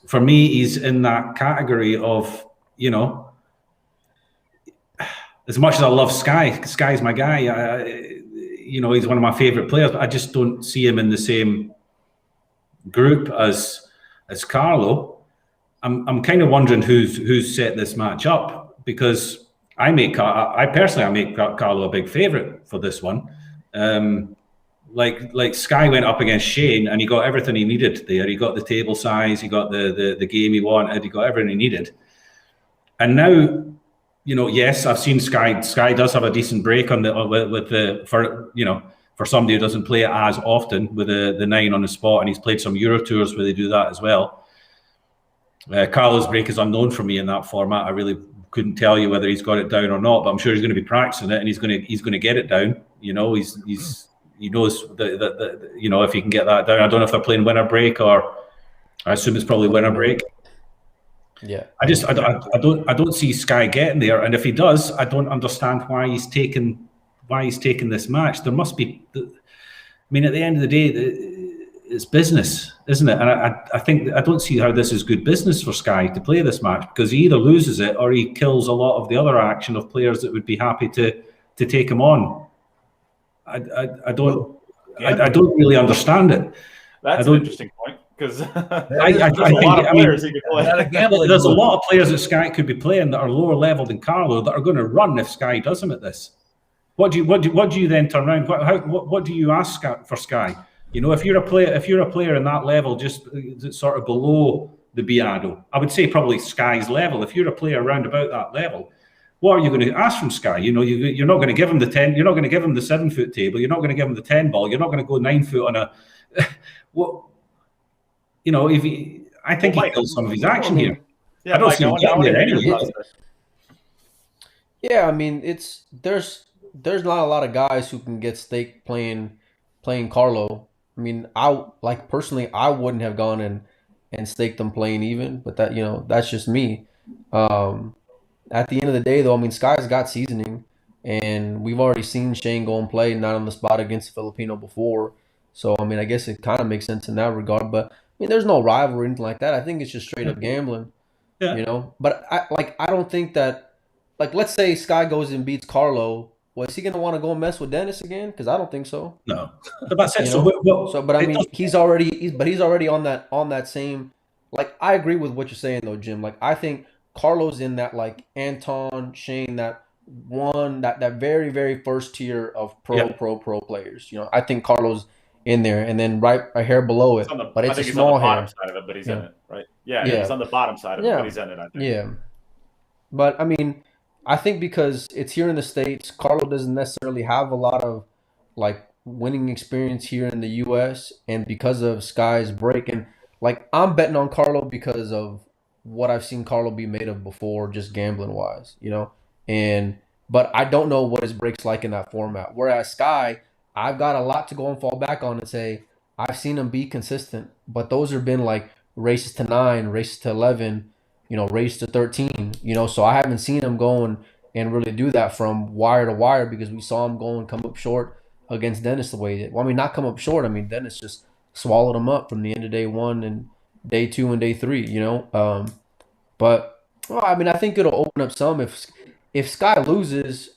For me, he's in that category of, you know, as much as I love Sky's my guy. You know, he's one of my favorite players, but I just don't see him in the same group as Carlo. I'm kind of wondering who's set this match up, because I make Carlo a big favorite for this one. Like Sky went up against Shane and he got everything he needed there. He got the table size, he got the game he wanted, he got everything he needed. And now, you know, yes, I've seen Sky. Sky does have a decent break on for somebody who doesn't play it as often with the 9 on the spot, and he's played some Euro tours where they do that as well. Carlo's break is unknown for me in that format. I really couldn't tell you whether he's got it down or not, but I'm sure he's going to be practicing it, and he's going to get it down. You know, he knows that you know, if he can get that down. I don't know if they're playing winner break, or I assume it's probably winner break. Yeah. I don't see Sky getting there, and if he does, I don't understand why he's taken this match. There must be. I mean, at the end of the day, it's business, isn't it? And I think I don't see how this is good business for Sky to play this match, because he either loses it or he kills a lot of the other action of players that would be happy to take him on. I don't really understand it. That's an interesting point, because I think there's a lot of players that Sky could be playing that are lower level than Carlo that are going to run if Sky does him at this. What do you then turn around? What do you ask for Sky? You know, if you're a player in that level, just sort of below the Biado, I would say probably Sky's level. If you're a player around about that level, what are you going to ask from Sky? You know, you're not going to give him the 10. You're not going to give him the 7-foot table. You're not going to give him the 10 ball. You're not going to go 9 foot on a. What? You know, I think he kills some of his action here. Yeah, I don't see him getting there anyway. Yeah, I mean, there's not a lot of guys who can get staked playing Carlo. I mean, personally, I wouldn't have gone and staked them playing even, but that, you know, that's just me. At the end of the day, though, I mean, Sky's got seasoning, and we've already seen Shane go and play not on the spot against Filipino before. So, I mean, I guess it kind of makes sense in that regard. But, I mean, there's no rivalry or anything like that. I think it's just straight up gambling, you know. But, I don't think that, like, let's say Sky goes and beats Carlo. Well, is he going to want to go and mess with Dennis again? Because I don't think so. No. But that's it. But I mean, he's already on that same. Like, I agree with what you're saying though, Jim. Like, I think Carlo's in that, like, Anton, Shane, that very, very first tier of pro players. You know, I think Carlo's in there, and then right a hair below it. But it's a small hair. Bottom side of it, but he's in it, right? Yeah, he's on the bottom side of it, but he's in it, I think. Yeah. But I mean, I think because it's here in the States, Carlo doesn't necessarily have a lot of, like, winning experience here in the U.S. and because of Sky's break. And, like, I'm betting on Carlo because of what I've seen Carlo be made of before, just gambling wise, you know. But I don't know what his break's like in that format. Whereas Sky, I've got a lot to go and fall back on and say I've seen him be consistent, but those have been like races to 9, races to 11, you know, race to 13, you know. So I haven't seen him go and really do that from wire to wire, because we saw him go and come up short against Dennis the way he did. Well, I mean, not come up short. I mean, Dennis just swallowed him up from the end of day 1 and day 2 and day 3, you know. But well, I mean, I think it'll open up some. If Sky loses,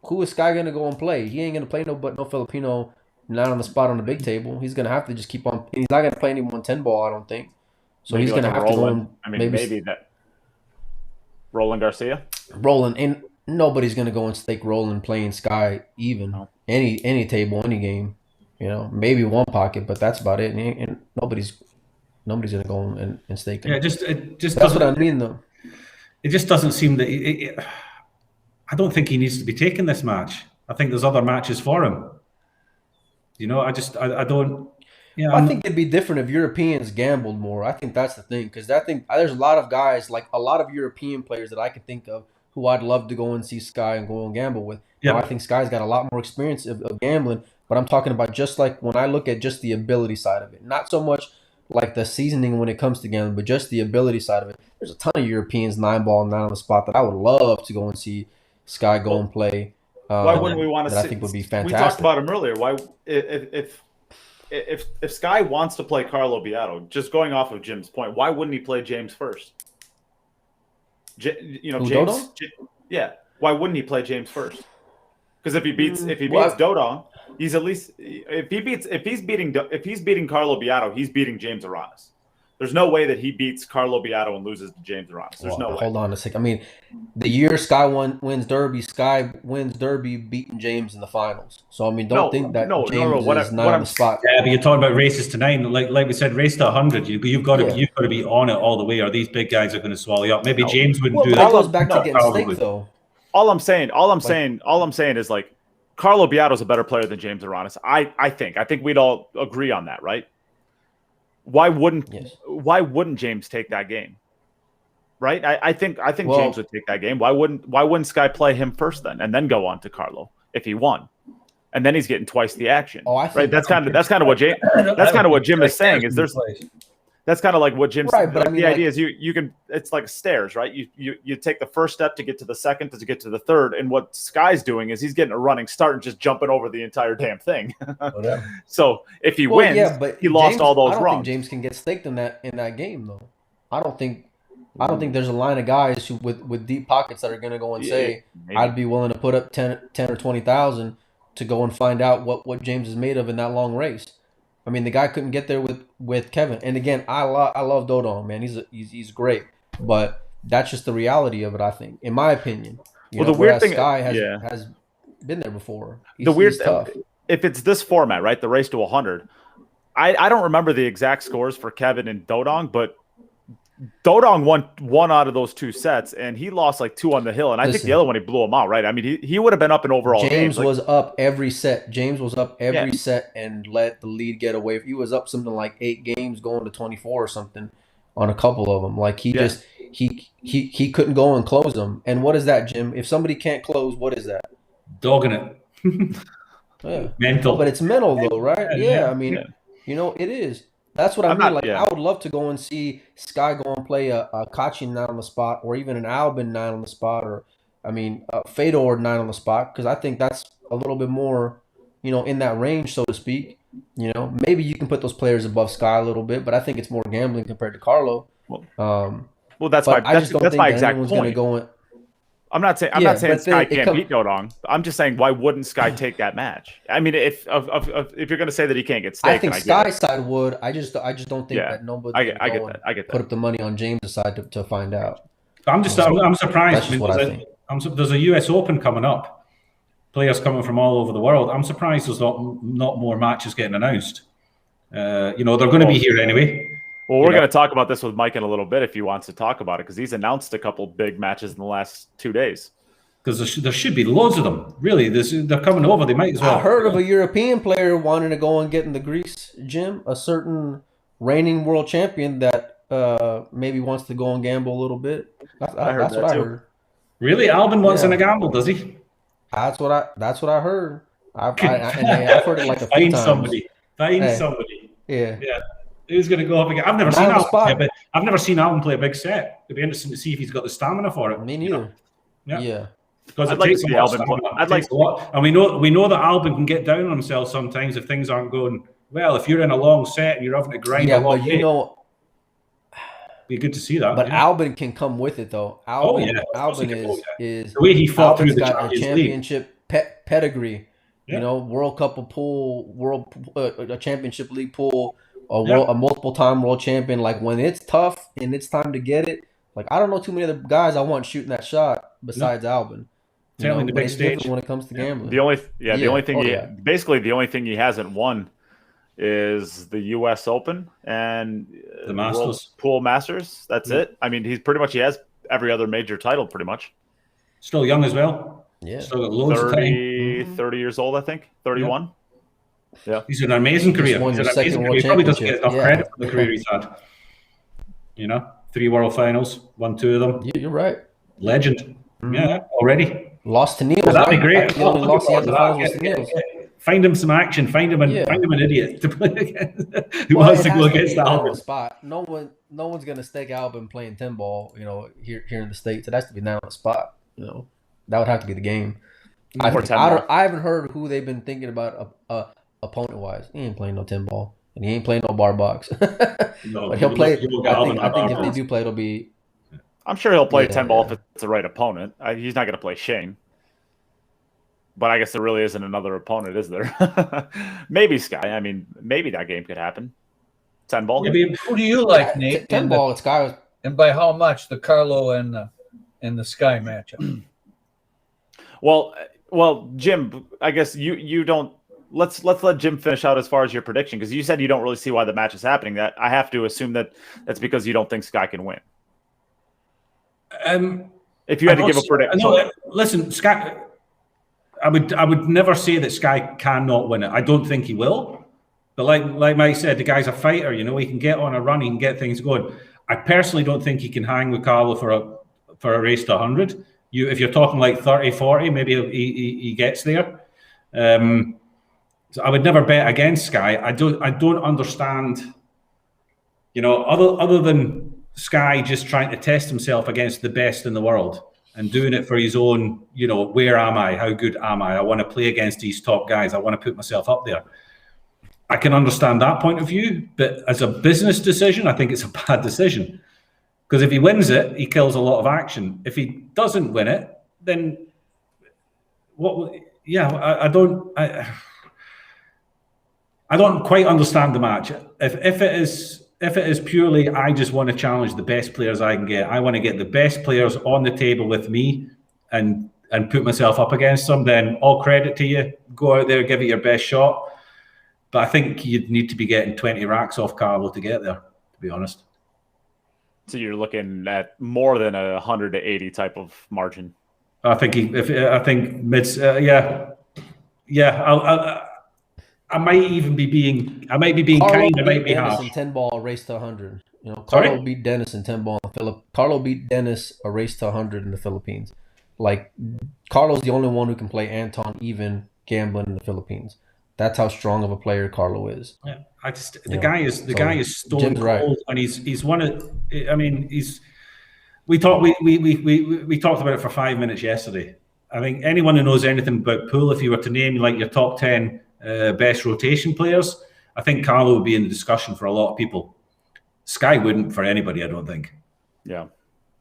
who is Sky gonna go and play? He ain't gonna play no Filipino, not on the spot on the big table. He's gonna have to just keep on. He's not gonna play anyone 10 ball, I don't think. So maybe he's gonna have to go. I mean, maybe that Roland Garcia. Roland, and nobody's gonna go and stake Roland playing Sky even any table, any game. You know, maybe one pocket, but that's about it. And nobody's gonna go and stake him. Yeah, it just that's what I mean, though. It just doesn't seem that. I don't think he needs to be taking this match. I think there's other matches for him. You know, I don't. Yeah, I think it'd be different if Europeans gambled more. I think that's the thing, because I think there's a lot of guys, like a lot of European players that I can think of who I'd love to go and see Sky and go and gamble with. Yeah. Now, I think Sky's got a lot more experience of gambling, but I'm talking about just like when I look at just the ability side of it, not so much like the seasoning when it comes to gambling, but just the ability side of it. There's a ton of Europeans 9 ball, 9 on the spot that I would love to go and see Sky go and play. Why wouldn't we want to see? I think would be fantastic. We talked about him earlier. Why, if Sky wants to play Carlo Biado, just going off of Jim's point, why wouldn't he play James first? James. Yeah. Why wouldn't he play James first? Because if he beats Dodong, he's at least if he's beating Carlo Biado, he's beating James Aranas. There's no way that he beats Carlo Biado and loses to James Aranas. There's no way. Hold on a second. I mean, the year Sky wins Derby, Sky wins Derby beating James in the finals. So, I mean, don't think that James is not on the spot. Yeah, but you're talking about races to 9. Like we said, race to 100. You've got to be on it all the way, or these big guys are going to swallow you up. Maybe James wouldn't do that. That goes back to getting staked, though. All I'm saying is, like, Carlo Biado's a better player than James Aranas. I think we'd all agree on that, right? Why wouldn't James take that game? Right? I think James would take that game. Why wouldn't Sky play him first then and then go on to Carlo if he won? And then he's getting twice the action. Right? That's kind of what Jim is saying, is That's kind of like what Jim's Right, but like, I mean, the like- idea is you can, it's like stairs, right? You take the first step to get to the second, to get to the third. And what Sky's doing is he's getting a running start and just jumping over the entire damn thing. Whatever. So if he Well, wins, yeah, but he lost James, all those I don't rungs. think James can get staked in that game though. I don't think there's a line of guys who with deep pockets that are going to go and say, maybe. I'd be willing to put up 10 or 20,000 to go and find out what James is made of in that long race. I mean, the guy couldn't get there with Kevin. And again, I love Dodon, man. He's great, but that's just the reality of it. I think, in my opinion. The weird thing, Sky has been there before. He's tough. If it's this format, right, the race to 100, I don't remember the exact scores for Kevin and Dodong, but Dodong won one out of those two sets, and he lost like 2 on the hill. And I think the other one, he blew him out, right? I mean, he would have been up in overall James games. was up every set. James was up every set and let the lead get away. He was up something like 8 games going to 24 or something on a couple of them. Like he couldn't go and close them. And what is that, Jim? If somebody can't close, what is that? Dogging it. Yeah. Mental. But it's mental though, right? Yeah. I mean, Yeah. it is. That's what I mean. not- I would love to go and see Sky go and play a Kachi 9 on the spot, or even an Albin 9 on the spot, or Fedor 9 on the spot, because I think that's a little bit more, in that range, so to speak. Maybe you can put those players above Sky a little bit, but I think it's more gambling compared to Carlo. Well, But that's my I just don't that's think my that exact anyone's going to point. go in. I'm not saying but Sky then can't beat Dodong. I'm just saying, why wouldn't Sky take that match? I mean, if you're going to say that he can't get staked, I think Sky side would. I just don't think that nobody. I get that. I get Put that. up the money on James' side to find out. I'm surprised. That's just what I think. There's a US Open coming up. Players coming from all over the world. I'm surprised there's not more matches getting announced. They're going to be here anyway. Well, we're going to talk about this with Mike in a little bit if he wants to talk about it, because he's announced a couple big matches in the last 2 days. Because there should be loads of them. Really, they're coming over. They might as well. I heard of a European player wanting to go and get in the Greece gym, a certain reigning world champion that maybe wants to go and gamble a little bit. That's what I heard. Really, Albin wants in a gamble, does he? That's what I heard. I've heard it like a few times. Find somebody. Yeah. Who's going to go up again? I've never seen Not on the Albin spot. play, but I've never seen Albin play a big set. It'd be interesting to see if he's got the stamina for it. Me neither. Yeah. Because I'd it like takes to a see lot of Albin stamina. play. It takes a lot. And we know that Albin can get down on himself sometimes if things aren't going well. If you're in a long set and you're having to grind a lot, be good to see that. But Albin can come with it though. Albin is the way he fought Albin's through the got a championship pedigree. Yeah. World Cup of pool, a championship league pool, a multiple-time world champion. Like when it's tough and it's time to get it. Like I don't know too many other guys I want shooting that shot besides Albin. Certainly the big stage when it comes to gambling. The only thing basically the only thing he hasn't won is the U.S. Open and the Masters, Pool Masters. That's it. I mean, he has every other major title pretty much. Still young as well. Yeah, still got loads of time. 30 years old, I think. 31. Yeah. He's an amazing career. Won your second world He probably doesn't get enough championship. credit for the career he's had. 3 world finals, won 2 of them. You're right. Legend. Yeah, already. Lost to Niels. That'd be great. The only loss he had in the finals was to Niels. Find him some action. Find him an idiot to play against. Who wants to go against Albin? Spot. No one's gonna stake Albin playing 10 ball. Here in the States, it has to be now on the spot. That would have to be the game. I haven't heard who they've been thinking about opponent wise. He ain't playing no 10 ball, and he ain't playing no bar box. No, but he'll play. I think if they do play, it'll be. I'm sure he'll play 10 ball if it's the right opponent. He's not going to play Shane. But I guess there really isn't another opponent, is there? Maybe Sky. I mean, maybe that game could happen. 10 ball. Who do you like, Nate? 10 ball at Sky. And by how much? The Carlo and the Sky matchup. Well, Jim, I guess you don't. Let's let Jim finish out as far as your prediction, because you said you don't really see why the match is happening. That I have to assume that's because you don't think Sky can win. If you had to give a prediction, listen, Sky. I would never say that Sky cannot win it. I don't think he will. But like Mike said, the guy's a fighter. He can get on a run. He can get things going. I personally don't think he can hang with Carlo for a race to 100. If you're talking like 30, 40, maybe he gets there. So I would never bet against Sky. I don't understand. other than Sky just trying to test himself against the best in the world and doing it for his own, where am I? How good am I? I want to play against these top guys. I want to put myself up there. I can understand that point of view, but as a business decision, I think it's a bad decision. Because if he wins it, he kills a lot of action. If he doesn't win it, then what? Yeah, I don't quite understand the match. If it is purely, I just want to challenge the best players I can get. I want to get the best players on the table with me and put myself up against them. Then all credit to you. Go out there, give it your best shot. But I think you'd need to be getting 20 racks off Carlo to get there, to be honest. So you're looking at more than 100 to 80 type of margin. I think mids. I might be being Carlo kind. I might be Dennis harsh. in 10 ball, a race to 100. Sorry? Carlo beat Dennis in 10 ball. Carlo beat Dennis a race to 100 in the Philippines. Like, Carlo's the only one who can play Anton even gambling in the Philippines. That's how strong of a player Carlo is. Yeah, the guy is stone Jim's cold, right. and he's one of. I mean, we talked about it for 5 minutes yesterday. I think anyone who knows anything about pool, if you were to name like your top 10 best rotation players, I think Carlo would be in the discussion for a lot of people. Sky wouldn't for anybody, I don't think. Yeah,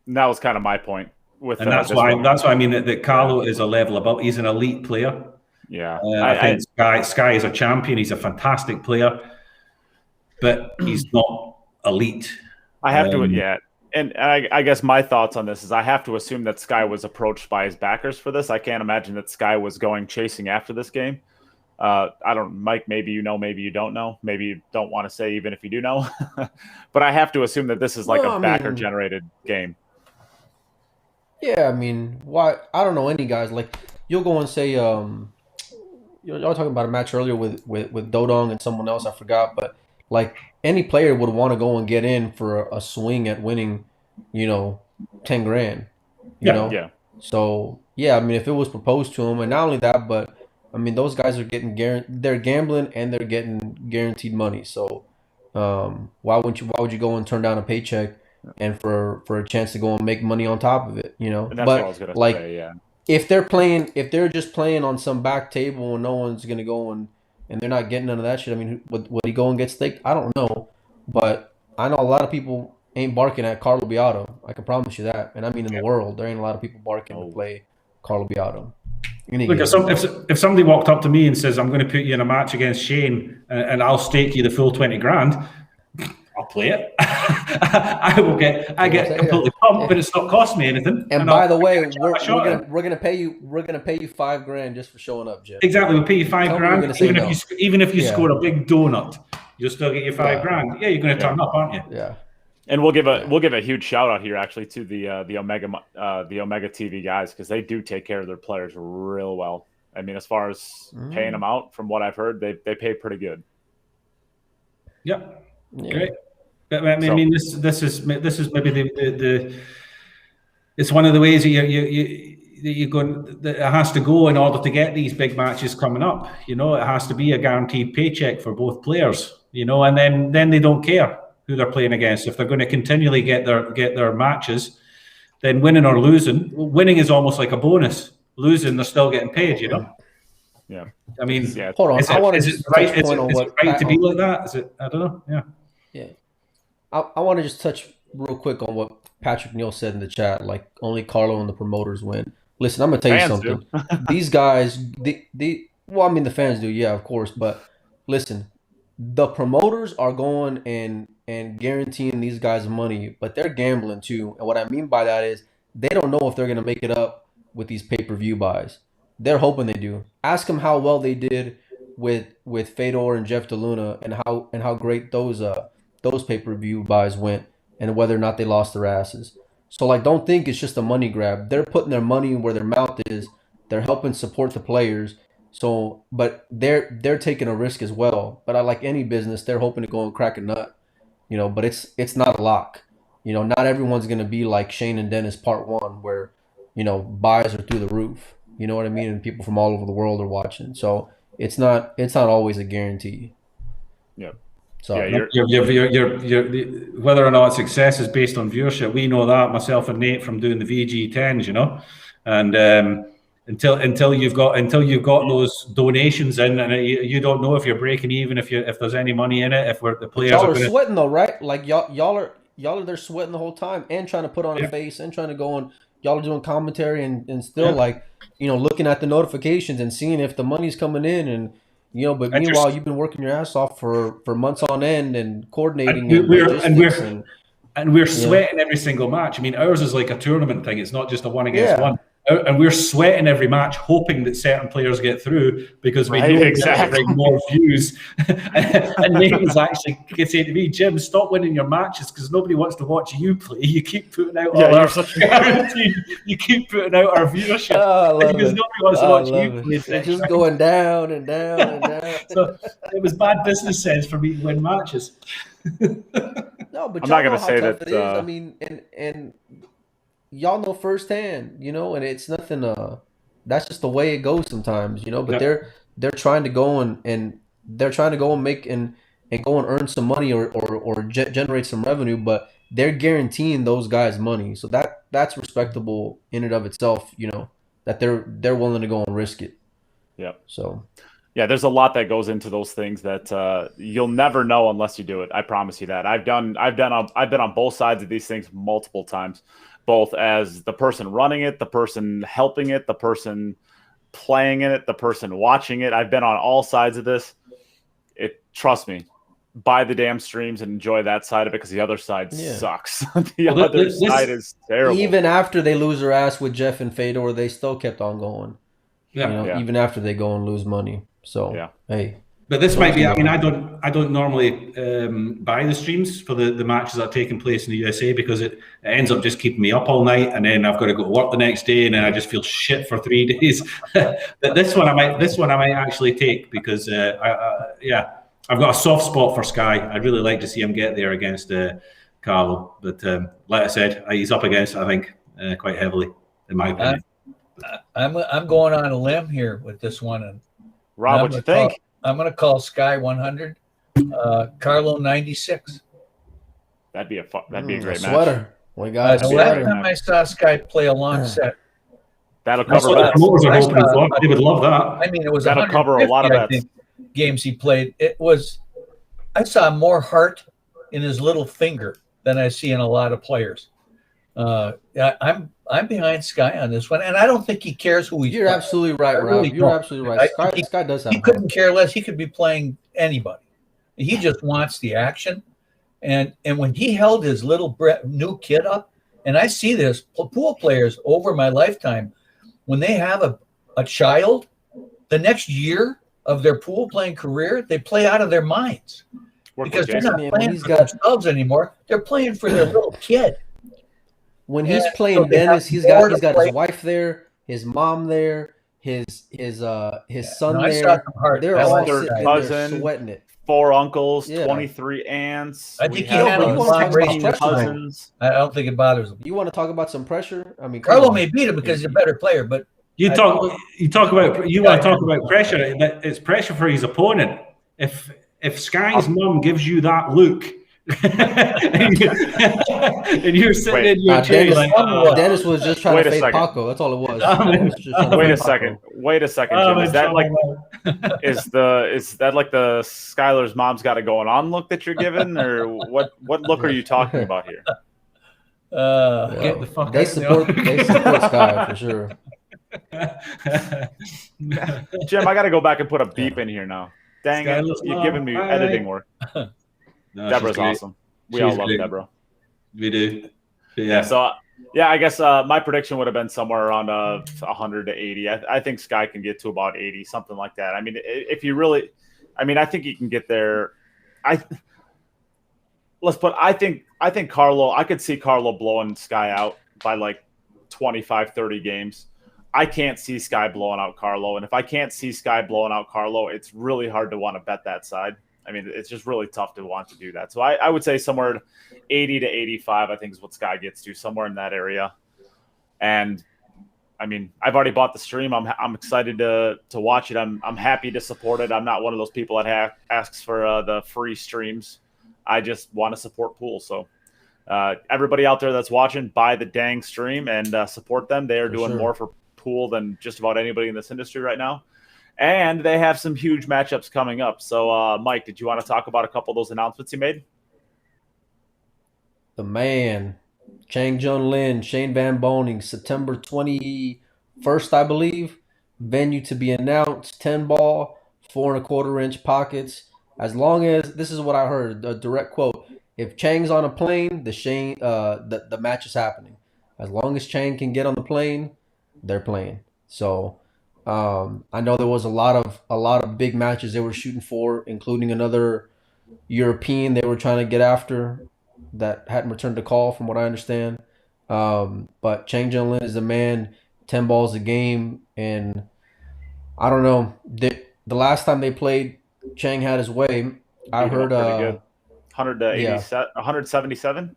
and that was kind of my point. And that's why I mean that Carlo is a level above. He's an elite player. Yeah, I think Sky is a champion. He's a fantastic player, but he's not elite. I have to, yeah. And I guess my thoughts on this is I have to assume that Sky was approached by his backers for this. I can't imagine that Sky was going chasing after this game. I don't, Mike, maybe you know, maybe you don't know. Maybe you don't want to say even if you do know. But I have to assume that this is like a backer-generated game. Yeah, I mean, why? I don't know any guys. Like, you'll go and say, y'all talking about a match earlier with Dodong and someone else, I forgot, but like any player would want to go and get in for a swing at winning, 10 grand, you know? Yeah. So, yeah, I mean, if it was proposed to him, and not only that, but I mean, those guys are getting they're gambling and they're getting guaranteed money. So, why would you go and turn down a paycheck and for a chance to go and make money on top of it, And that's But what I was gonna say, yeah. if they're just playing on some back table and no one's gonna go and they're not getting none of that shit, I mean, would he go and get staked? I don't know, but I know a lot of people ain't barking at Carlo Biado. I can promise you that, and I mean in the world, there ain't a lot of people barking to play Carlo Biado. Look, if somebody walked up to me and says, "I'm going to put you in a match against Shane and I'll stake you the full 20 grand," I'll play it. I get completely pumped, but it's not cost me anything. And by the way, we're gonna pay you $5 grand just for showing up, Jim. Exactly, we'll pay you $5 grand. Even if you score a big donut, you'll still get your $5 grand. Yeah, you're going to turn up, aren't you? Yeah. And we'll give a huge shout out here actually to the Omega TV guys, because they do take care of their players real well. I mean, as far as paying them out, from what I've heard, they pay pretty good. Yep. Yeah. Great. I mean, this is maybe the it's one of the ways that you go that it has to go in order to get these big matches coming up. It has to be a guaranteed paycheck for both players. And then they don't care who they're playing against. If they're going to continually get their matches, then winning or losing, winning is almost like a bonus. Losing, they're still getting paid. Yeah. I mean, hold on. Is it right to be like that? Is it? I don't know. Yeah. Yeah. I want to just touch real quick on what Patrick Neal said in the chat. Like, only Carlo and the promoters win. Listen, I'm gonna tell you something. These guys, the fans do, yeah, of course. But listen, the promoters are going and guaranteeing these guys money, but they're gambling too. And what I mean by that is they don't know if they're gonna make it up with these pay-per-view buys. They're hoping they do. Ask them how well they did with Fedor and Jeff DeLuna, and how great those pay-per-view buys went, and whether or not they lost their asses. So, like, don't think it's just a money grab. They're putting their money where their mouth is. They're helping support the players. So, but they're taking a risk as well. But like any business, they're hoping to go and crack a nut. But it's not a lock. Not everyone's gonna be like Shane and Dennis Part 1, where buys are through the roof. You know what I mean? And people from all over the world are watching. So it's not always a guarantee. Yep. So whether or not success is based on viewership, we know that, myself and Nate, from doing the VG10s, and until you've got those donations in, and you don't know if you're breaking even, if there's any money in it, if the players y'all are sweating though, right? Like y'all are there sweating the whole time and trying to put on a face and trying to go on. Y'all are doing commentary and still like, looking at the notifications and seeing if the money's coming in and. But meanwhile, you've been working your ass off for months on end and coordinating and we're sweating every single match. I mean, ours is like a tournament thing. It's not just a one against one. And we're sweating every match, hoping that certain players get through because we know we'll bring more views. And Nate was actually saying to me, Jim, stop winning your matches because nobody wants to watch you play. You keep putting out you keep putting out our viewership because nobody wants to watch you play. It's just going down and down and down. So it was bad business sense for me to win matches. No, but I'm not going to say that. It is. I mean, and y'all know firsthand, and it's nothing. That's just the way it goes sometimes, But they're trying to go and they're trying to go and make and go and earn some money or generate some revenue, but they're guaranteeing those guys money, so that's respectable in and of itself, that they're willing to go and risk it. Yeah. So. Yeah, there's a lot that goes into those things that you'll never know unless you do it. I promise you that. I've been on both sides of these things multiple times, both as the person running it, the person helping it, the person playing in it, the person watching it. I've been on all sides of this. Trust me, buy the damn streams and enjoy that side of it because the other side sucks. The other side is terrible. Even after they lose their ass with Jeff and Fedor, they still kept on going. Even after they go and lose money. So hey, but this might be. I mean, I don't normally buy the streams for the matches that are taking place in the USA because it ends up just keeping me up all night, and then I've got to go to work the next day, and then I just feel shit for 3 days. But this one I might actually take because I've got a soft spot for Sky. I'd really like to see him get there against Carlo, but like I said, he's up against it, I think, quite heavily in my opinion. I'm going on a limb here with this one, and Rob, what you think? I'm going to call Sky 100, Carlo 96. That'd be a great match. Sweater. We got the last time I saw Sky play a long set. That'll cover that. They would love that. I mean, it was that'll cover a lot of that. Games he played. I saw more heart in his little finger than I see in a lot of players. I'm behind Sky on this one, and I don't think he cares who he's You're playing. absolutely right, Rob. You're absolutely right. Sky does have. He couldn't care less. He could be playing anybody. He just wants the action, and when he held his little new kid up, and I see this pool players over my lifetime, when they have a child, the next year of their pool playing career, they play out of their minds because they're not playing for themselves anymore. They're playing for their little kid. When he's playing Dennis, he's got his wife there, his mom there, his son there. They're all sitting there sweating it. 4 uncles, 23 aunts. I think he had a lot of cousins. I don't think it bothers him. You want to talk about some pressure? I mean, Carlo may beat him because he's a better player, but you want to talk about pressure. It's pressure for his opponent. If Sky's mum gives you that look. and you're sitting in your chair Dennis was just trying to fake Paco. That's all it was. Wait a second, Jim. Is that like the Skylar's mom's got it going on look that you're giving, or what look are you talking about here? Get the fuck they support Sky for sure. Jim, I got to go back and put a beep in here now. Dang it, you're giving me editing work. No, Deborah's awesome. We all love Deborah. We do. Yeah. So, I guess my prediction would have been somewhere around 100 to 80. I think Sky can get to about 80, something like that. I mean, if you really, I think he can get there. I think Carlo, I could see Carlo blowing Sky out by like 25, 30 games. I can't see Sky blowing out Carlo. And if I can't see Sky blowing out Carlo, it's really hard to want to bet that side. I mean, it's just really tough to want to do that. So I would say somewhere 80 to 85, I think is what Sky gets to, somewhere in that area. And I mean, I've already bought the stream. I'm excited to watch it. I'm happy to support it. I'm not one of those people that asks for the free streams. I just want to support Pool. So everybody out there that's watching, buy the dang stream and support them. They are doing more for Pool than just about anybody in this industry right now. And they have some huge matchups coming up. So, Mike, did you want to talk about a couple of those announcements he made? The man, Chang Jun Lin, Shane Van Boning, September 21st, I believe. Venue to be announced, 10 ball, 4.25-inch pockets. As long as, this is what I heard, a direct quote, if Chang's on a plane, the match is happening. As long as Chang can get on the plane, they're playing. So I know there was a lot of big matches they were shooting for, including another European they were trying to get after that hadn't returned the call, from what I understand. But Chang Jun Lin is the man. 10 balls a game, and I don't know. The last time they played, Chang had his way. I heard 177.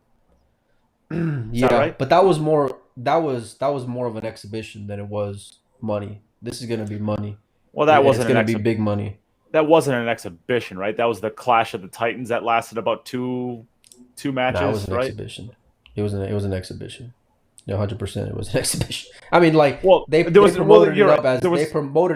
Yeah, right? but that was more of an exhibition than it was money. This is going to be money. Well, that wasn't going to be big money. That wasn't an exhibition, right? That was the Clash of the Titans that lasted about two matches, it was an right? Exhibition. It was an exhibition. Yeah, 100%. It was an exhibition. I mean, like, they promoted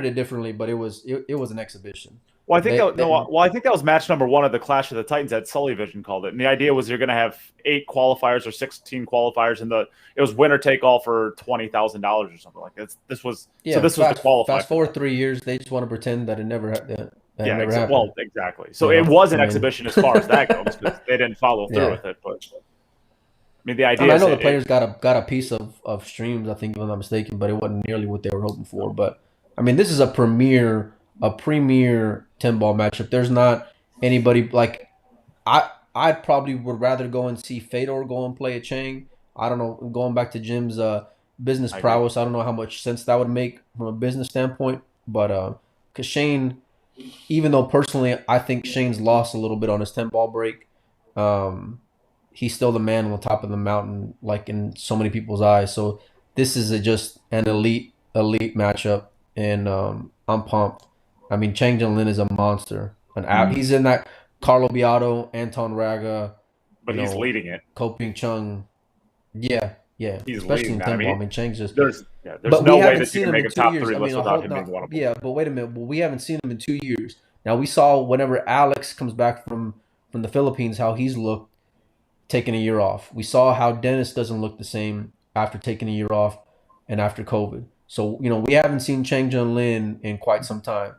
it differently, but it was an exhibition. Well, I think that was match number 1 of the Clash of the Titans that Sully Vision called it. And the idea was you're going to have 8 qualifiers or 16 qualifiers, and it was winner take all for $20,000 or something like that. This was the qualifier. Fast forward 3 years, they just want to pretend that it never happened. Well, exactly. So it was an exhibition as far as that goes, because they didn't follow through with it. But I mean, the idea. I know the players got a piece of streams, I think, if I'm not mistaken, but it wasn't nearly what they were hoping for. But I mean, this is a premier 10-ball matchup. There's not anybody like I probably would rather go and see Fedor go and play a Chang. I don't know, going back to Jim's business prowess, I don't know how much sense that would make from a business standpoint. But because Shane, even though personally I think Shane's lost a little bit on his 10-ball break, he's still the man on the top of the mountain, like in so many people's eyes. So this is just an elite matchup, and I'm pumped. I mean, Chang Jun Lin is a monster. He's in that Carlo Biado, Anton Raga, but he's leading it. Ko Ping Chung. Yeah. He's especially in 10 ball. I mean, Chang's just. There's no way that you can make a top 3 list without him being one of them. Yeah, but wait a minute. Well, we haven't seen him in 2 years. Now, we saw whenever Alex comes back from the Philippines, how he's looked taking a year off. We saw how Dennis doesn't look the same after taking a year off and after COVID. So, we haven't seen Chang Jun Lin in quite some time.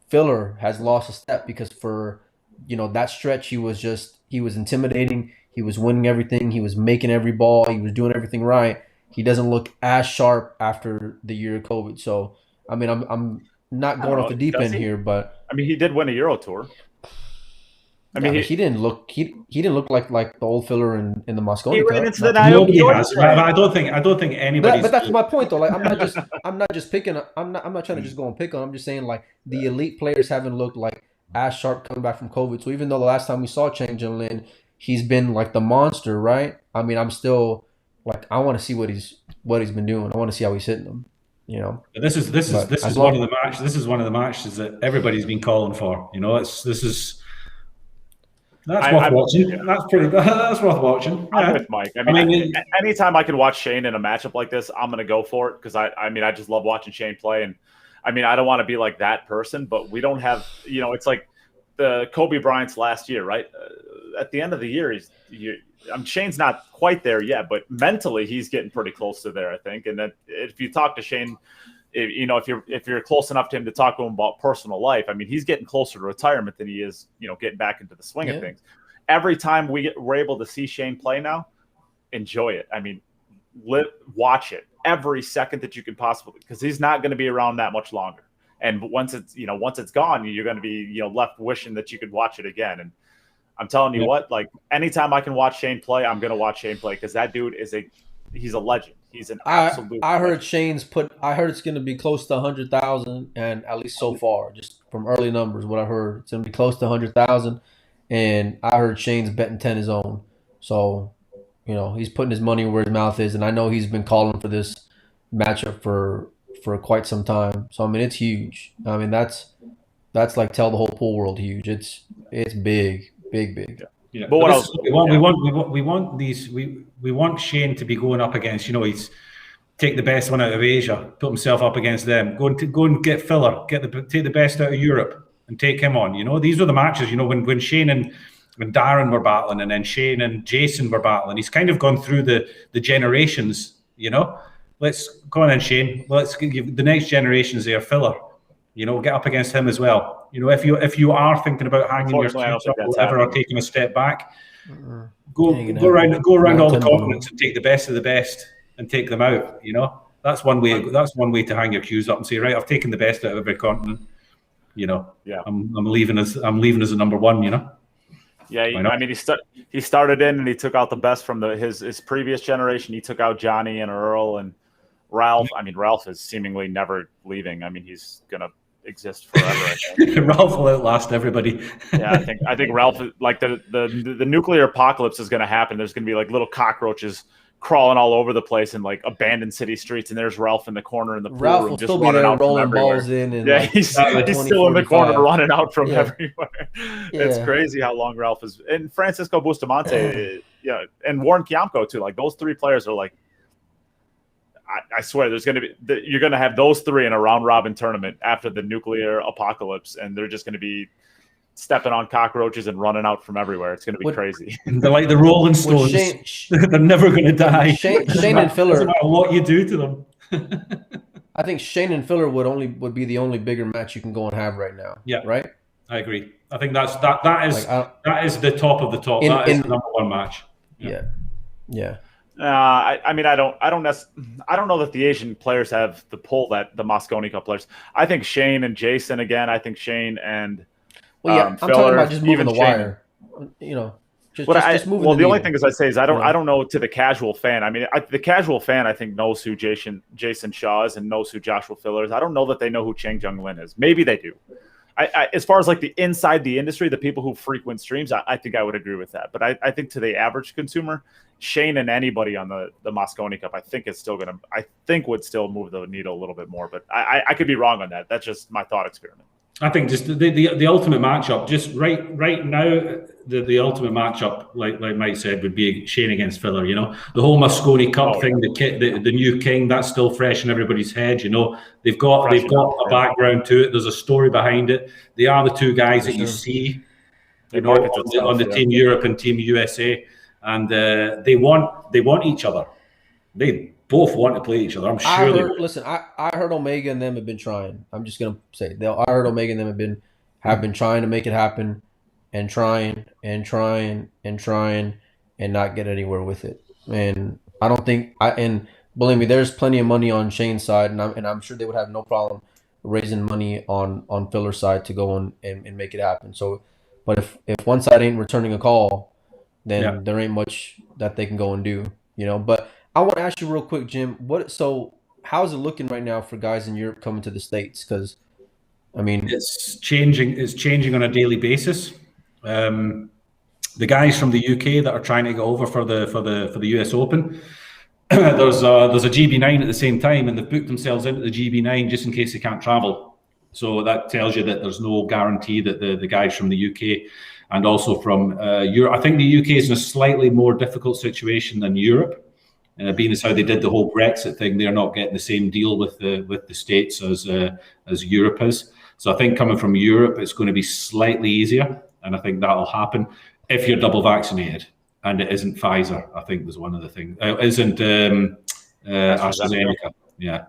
Filler has lost a step because for, that stretch he was intimidating. He was winning everything. He was making every ball. He was doing everything right. He doesn't look as sharp after the year of COVID. So, I mean, I'm not going off the deep end here, but I mean, he did win a Euro Tour. I mean, he didn't look like the old Filler in the Moscone. He ran into the nobody has. I don't think anybody. But that's my point, though. Like, I'm not just picking. I'm not trying to just go and pick on. I'm just saying, like, the elite players haven't looked like as sharp coming back from COVID. So even though the last time we saw Chang Jun Lin, he's been like the monster, right? I mean, I'm still like, I want to see what he's been doing. I want to see how he's hitting them. This is one of the matches. This is one of the matches that everybody's been calling for. That's worth watching. Yeah. That's worth watching. Yeah. I'm with Mike. I mean, anytime I can watch Shane in a matchup like this, I'm going to go for it, because I just love watching Shane play. And I mean, I don't want to be like that person, but we don't have, it's like the Kobe Bryant's last year, right? At the end of the year, Shane's not quite there yet, but mentally he's getting pretty close to there, I think. And then if you talk to Shane, if you're close enough to him to talk to him about personal life, I mean, he's getting closer to retirement than he is, getting back into the swing of things. Every time we're able to see Shane play now, enjoy it. I mean, watch it every second that you can possibly, because he's not going to be around that much longer. And once it's gone, you're going to be, left wishing that you could watch it again. And I'm telling you what, like, anytime I can watch Shane play, I'm going to watch Shane play, because that dude he's a legend. He's an absolute. I heard I heard it's going to be close to 100,000, and at least so far, just from early numbers, what I heard, it's going to be close to 100,000, and I heard Shane's betting 10 his own. So, he's putting his money where his mouth is, and I know he's been calling for this matchup for quite some time. So I mean, it's huge. I mean, that's like tell the whole pool world huge. It's big, big, big. Yeah, But what this else? is what we want these we want Shane to be going up against. He's take the best one out of Asia, put himself up against them. Go and get Filler, take the best out of Europe and take him on. These were the matches. When Shane and when Darren were battling, and then Shane and Jason were battling. He's kind of gone through the generations. Let's go on then, Shane. Let's give the next generations there Filler. Get up against him as well. If you are thinking about hanging your teams up or whatever, or taking a step back, go around all the continents and take the best of the best and take them out. That's one way. That's one way to hang your cues up and say, right, I've taken the best out of every continent. I'm leaving as a number one. Yeah, I mean, he started in and he took out the best from his previous generation. He took out Johnny and Earl and Ralph. I mean, Ralph is seemingly never leaving. I mean, he's gonna exist forever. I think. Ralph will outlast everybody. Yeah, I think Ralph, like the nuclear apocalypse is gonna happen. There's gonna be like little cockroaches crawling all over the place in like abandoned city streets, and there's Ralph in the corner in the pool Ralph room will just still be running there out from rolling everywhere. balls in, and Yeah, he's still in the corner running out from everywhere. It's crazy how long Ralph is. And Francisco Bustamante, and Warren Kiamco too. Like those three players are like, I swear, you're going to have those three in a round robin tournament after the nuclear apocalypse, and they're just going to be stepping on cockroaches and running out from everywhere. It's going to be crazy. They're like the Rolling Stones. They're never going to die. Shane and Filler. Doesn't matter what you do to them. I think Shane and Filler would be the only bigger match you can go and have right now. Yeah, right. I agree. I think that is the top of the top. That is the number one match. Yeah. I mean, I don't know that the Asian players have the pull that the Mosconi Cup players. I think Shane and Jason again. I think Shane and I'm talking about just moving the wire. Just moving. Well, the only thing I say is I don't know to the casual fan. I mean, the casual fan I think knows who Jason Shaw is and knows who Joshua Filler is. I don't know that they know who Chang Jung Lin is. Maybe they do. As far as like the inside the industry, the people who frequent streams, I think I would agree with that. But I think to the average consumer, Shane and anybody on the Mosconi Cup, I think would still move the needle a little bit more. But I could be wrong on that. That's just my thought experiment. I think just the ultimate matchup, just right now, the ultimate matchup, like Mike said, would be Shane against Filler. The whole Mosconi Cup thing, the new king, that's still fresh in everybody's head. They've got a background to it. There's a story behind it. They are the two guys that you see, on the Team Europe and Team USA, and they want each other. They both want to play each other. I'm sure. I heard Omega and them have been trying. I'm just gonna say I heard Omega and them have been trying to make it happen, and trying and not get anywhere with it. And I don't think and believe me, there's plenty of money on Shane's side, and I'm sure they would have no problem raising money on Filler's side to go and make it happen. So, but if one side ain't returning a call, then there ain't much that they can go and do. But I want to ask you real quick, Jim. How's it looking right now for guys in Europe coming to the States? Because, I mean, it's changing. It's changing on a daily basis. The guys from the UK that are trying to go over for the US Open, there's a GB9 at the same time, and they've booked themselves into the GB9 just in case they can't travel. So that tells you that there's no guarantee that the guys from the UK and also from Europe. I think the UK is in a slightly more difficult situation than Europe. Being as how they did the whole Brexit thing, they're not getting the same deal with the States as Europe is. So I think coming from Europe, it's going to be slightly easier, and I think that'll happen if you're double vaccinated and it isn't Pfizer. I think was one of the things. Isn't AstraZeneca? Yeah,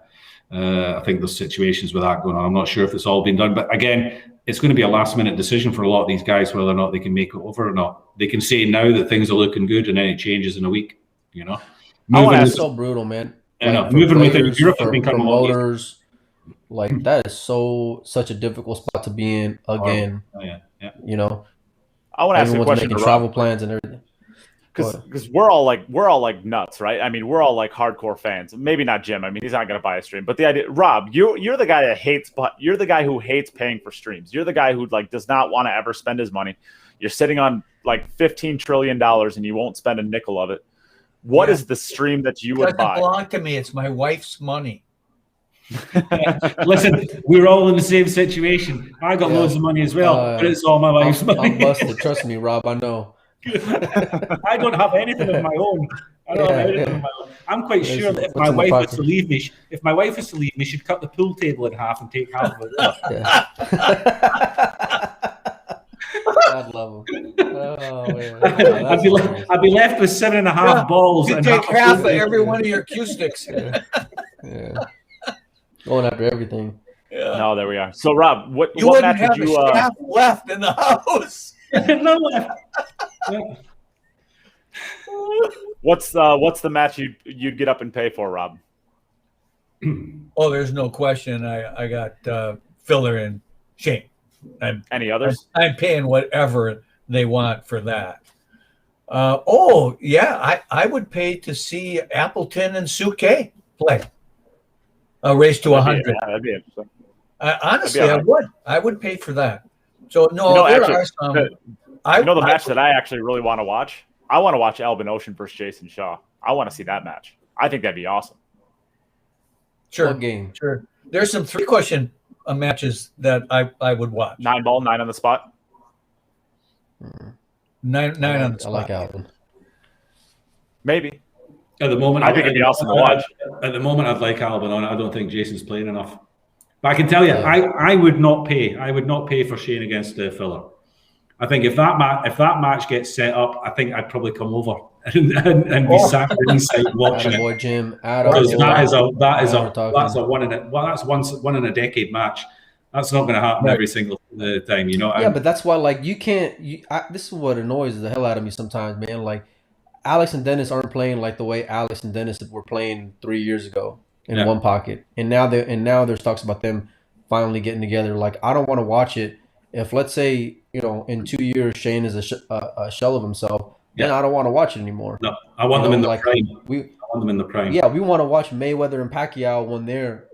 I think there's situations with that going on. I'm not sure if it's all been done, but again, it's going to be a last-minute decision for a lot of these guys whether or not they can make it over or not. They can say now that things are looking good, and then it changes in a week. That's so brutal, man. Moving within Europe has become promoters, like that is such a difficult spot to be in again. Yeah. I want to ask you a question. Making travel plans and everything. Because we're all like nuts, right? I mean, we're all like hardcore fans. Maybe not Jim. I mean, he's not going to buy a stream. But the idea, Rob, you're the guy that hates. But you're the guy who hates paying for streams. You're the guy who does not want to ever spend his money. You're sitting on like $15 trillion and you won't spend a nickel of it. What is the stream that you It would doesn't buy? belong to me. It's my wife's money. Listen, we're all in the same situation. I got loads of money as well, but it's all my wife's money. I'm busted. Trust me, Rob. I know. I don't have anything of my own. I don't have anything of my own. I'm quite sure that if my wife was to leave me, she'd cut the pool table in half and take half of it. Yeah. God love him. Oh, man. I'd be left with 7.5 balls. You and take half of a every one of your cue sticks. Yeah. Going after everything. Yeah. No, there we are. So, Rob, what You wouldn't match have would you? a staff left in the house. No left. What's the match you'd get up and pay for, Rob? Oh, there's no question. I got Filler and Shane. Any others? I'm paying whatever they want for that. I would pay to see Appleton and Sue K play. A race to 100. That'd be interesting. Honestly, That'd be all right. I would pay for that. So no, You know, there actually, are some. the match that I actually really want to watch? I want to watch Albin Ocean versus Jason Shaw. I want to see that match. I think that'd be awesome. Sure, What game? sure. There's some 3-question matches that I would watch. 9 ball, 9 on the spot. Nine on the I spot. like Alvin. Maybe. At the moment, I think it'd be awesome to watch. At the moment, I'd like Albin on. I don't think Jason's playing enough. But I can tell you, I would not pay. I would not pay for Shane against Filler. I think if that match gets set up, I think I'd probably come over and be sat inside watching it. Boy, Jim. Because that's one in a decade match. That's not going to happen every single time, you know. Yeah, but that's why, like, you can't. This is what annoys the hell out of me sometimes, man. Like, Alex and Dennis aren't playing like the way Alex and Dennis were playing 3 years ago in one pocket, and now there's talks about them finally getting together. Like, I don't want to watch it if, let's say, you know, in 2 years Shane is a shell of himself. Then I don't want to watch it anymore. No, I want them in the prime. I want them in the prime. Yeah, we want to watch Mayweather and Pacquiao when they're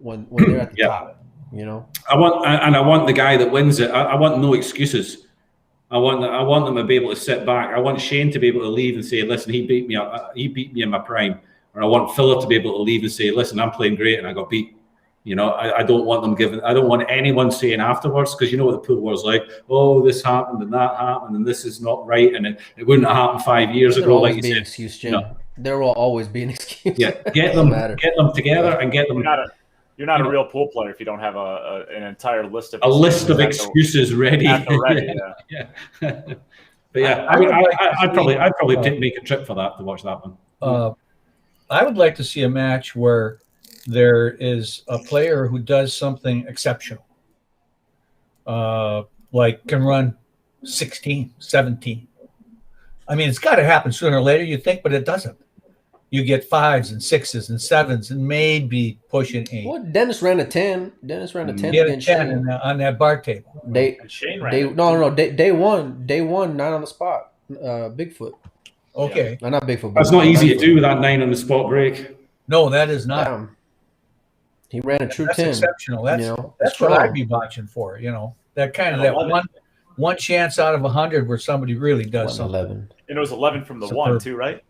at the top. You know, I want the guy that wins it. I want no excuses. I want them to be able to sit back. I want Shane to be able to leave and say, "Listen, he beat me up. He beat me in my prime." Or I want Philip to be able to leave and say, "Listen, I'm playing great and I got beat." You know, I don't want them giving. I don't want anyone saying afterwards, because you know what the pool was like. Oh, this happened and that happened and this is not right, and it wouldn't have happened 5 years ago. Like you said, excuse, Jim. No. There will always be an excuse. Yeah, get them together and get them. You're not a real pool player if you don't have an entire list of excuses ready. Yeah. But yeah, I'd probably make a trip for that to watch that one. I would like to see a match where there is a player who does something exceptional, like can run 16, 17. I mean, it's got to happen sooner or later, you think, but it doesn't. You get 5s and 6s and 7s and maybe pushing 8. Well, Dennis ran a 10. Dennis ran a 10. He had a 10 on that bar table. Day one, 9 on the spot. Bigfoot. Okay. Yeah. Not Bigfoot. That's not easy to do with that 9 on the spot break. No, that is not. He ran a true 10. That's exceptional. That's what I'd be watching for. You know, that kind of one chance out of 100 where somebody really does something. 11. And it was 11 from the one too, right?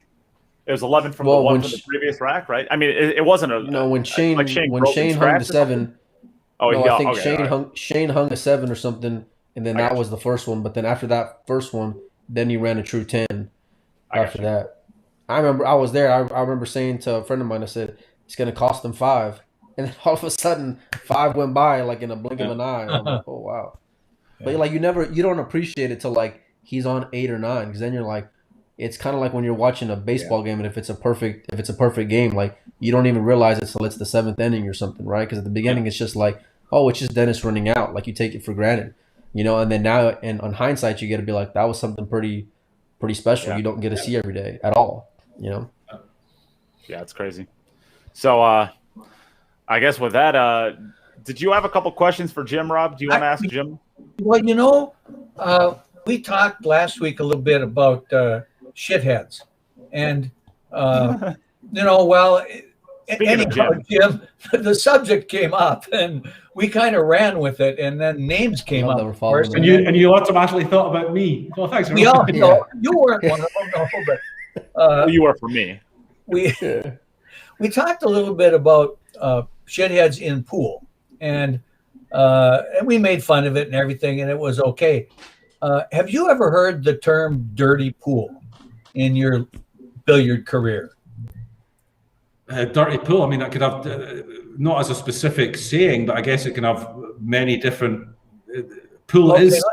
It was 11 from the one from the previous rack, right? I mean, it wasn't a. No, when Shane hung the 7. I think Shane hung a 7 or something, and then that was the first one. But then after that first one, then he ran a true 10. After that, I remember I was there. I remember saying to a friend of mine, I said it's going to cost them 5, and then all of a sudden 5 went by like in a blink of an eye. I'm like, oh wow! But like you don't appreciate it till like he's on 8 or 9, because then you're like. It's kind of like when you're watching a baseball game, and if it's a perfect game, like you don't even realize it till it's the 7th inning or something, right? Because at the beginning it's just like, oh, it's just Dennis running out, like you take it for granted, you know. And then now, and on hindsight, you get to be like, that was something pretty special. You don't get to see every day at all, you know. Yeah, it's crazy. So, I guess with that, did you have a couple questions for Jim, Rob? Do you want to ask Jim? Well, you know, we talked last week a little bit about. Shitheads, and you know, well, anyhow, Jim, the subject came up, and we kind of ran with it, and then names came up first, and you automatically thought about me. Well, thanks. You weren't one of them, no, but you were for me. we talked a little bit about shitheads in pool, and we made fun of it and everything, and it was okay. Have you ever heard the term dirty pool in your billiard career? Dirty pool. I mean, that could have not as a specific saying, but I guess it can have many different. Pool Okay, is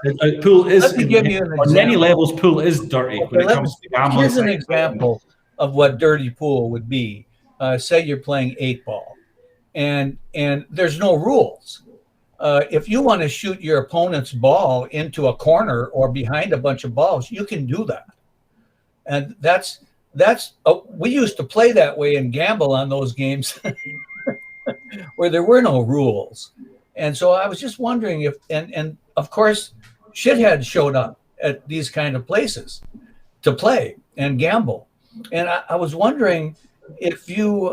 pool is let me give you an on many example. levels. Pool is dirty when it comes to gambling. Here's an example of what dirty pool would be. Say you're playing 8-ball, and there's no rules. If you want to shoot your opponent's ball into a corner or behind a bunch of balls, you can do that. And that's we used to play that way and gamble on those games where there were no rules. And so I was just wondering if, and of course, shitheads showed up at these kind of places to play and gamble. And I was wondering if you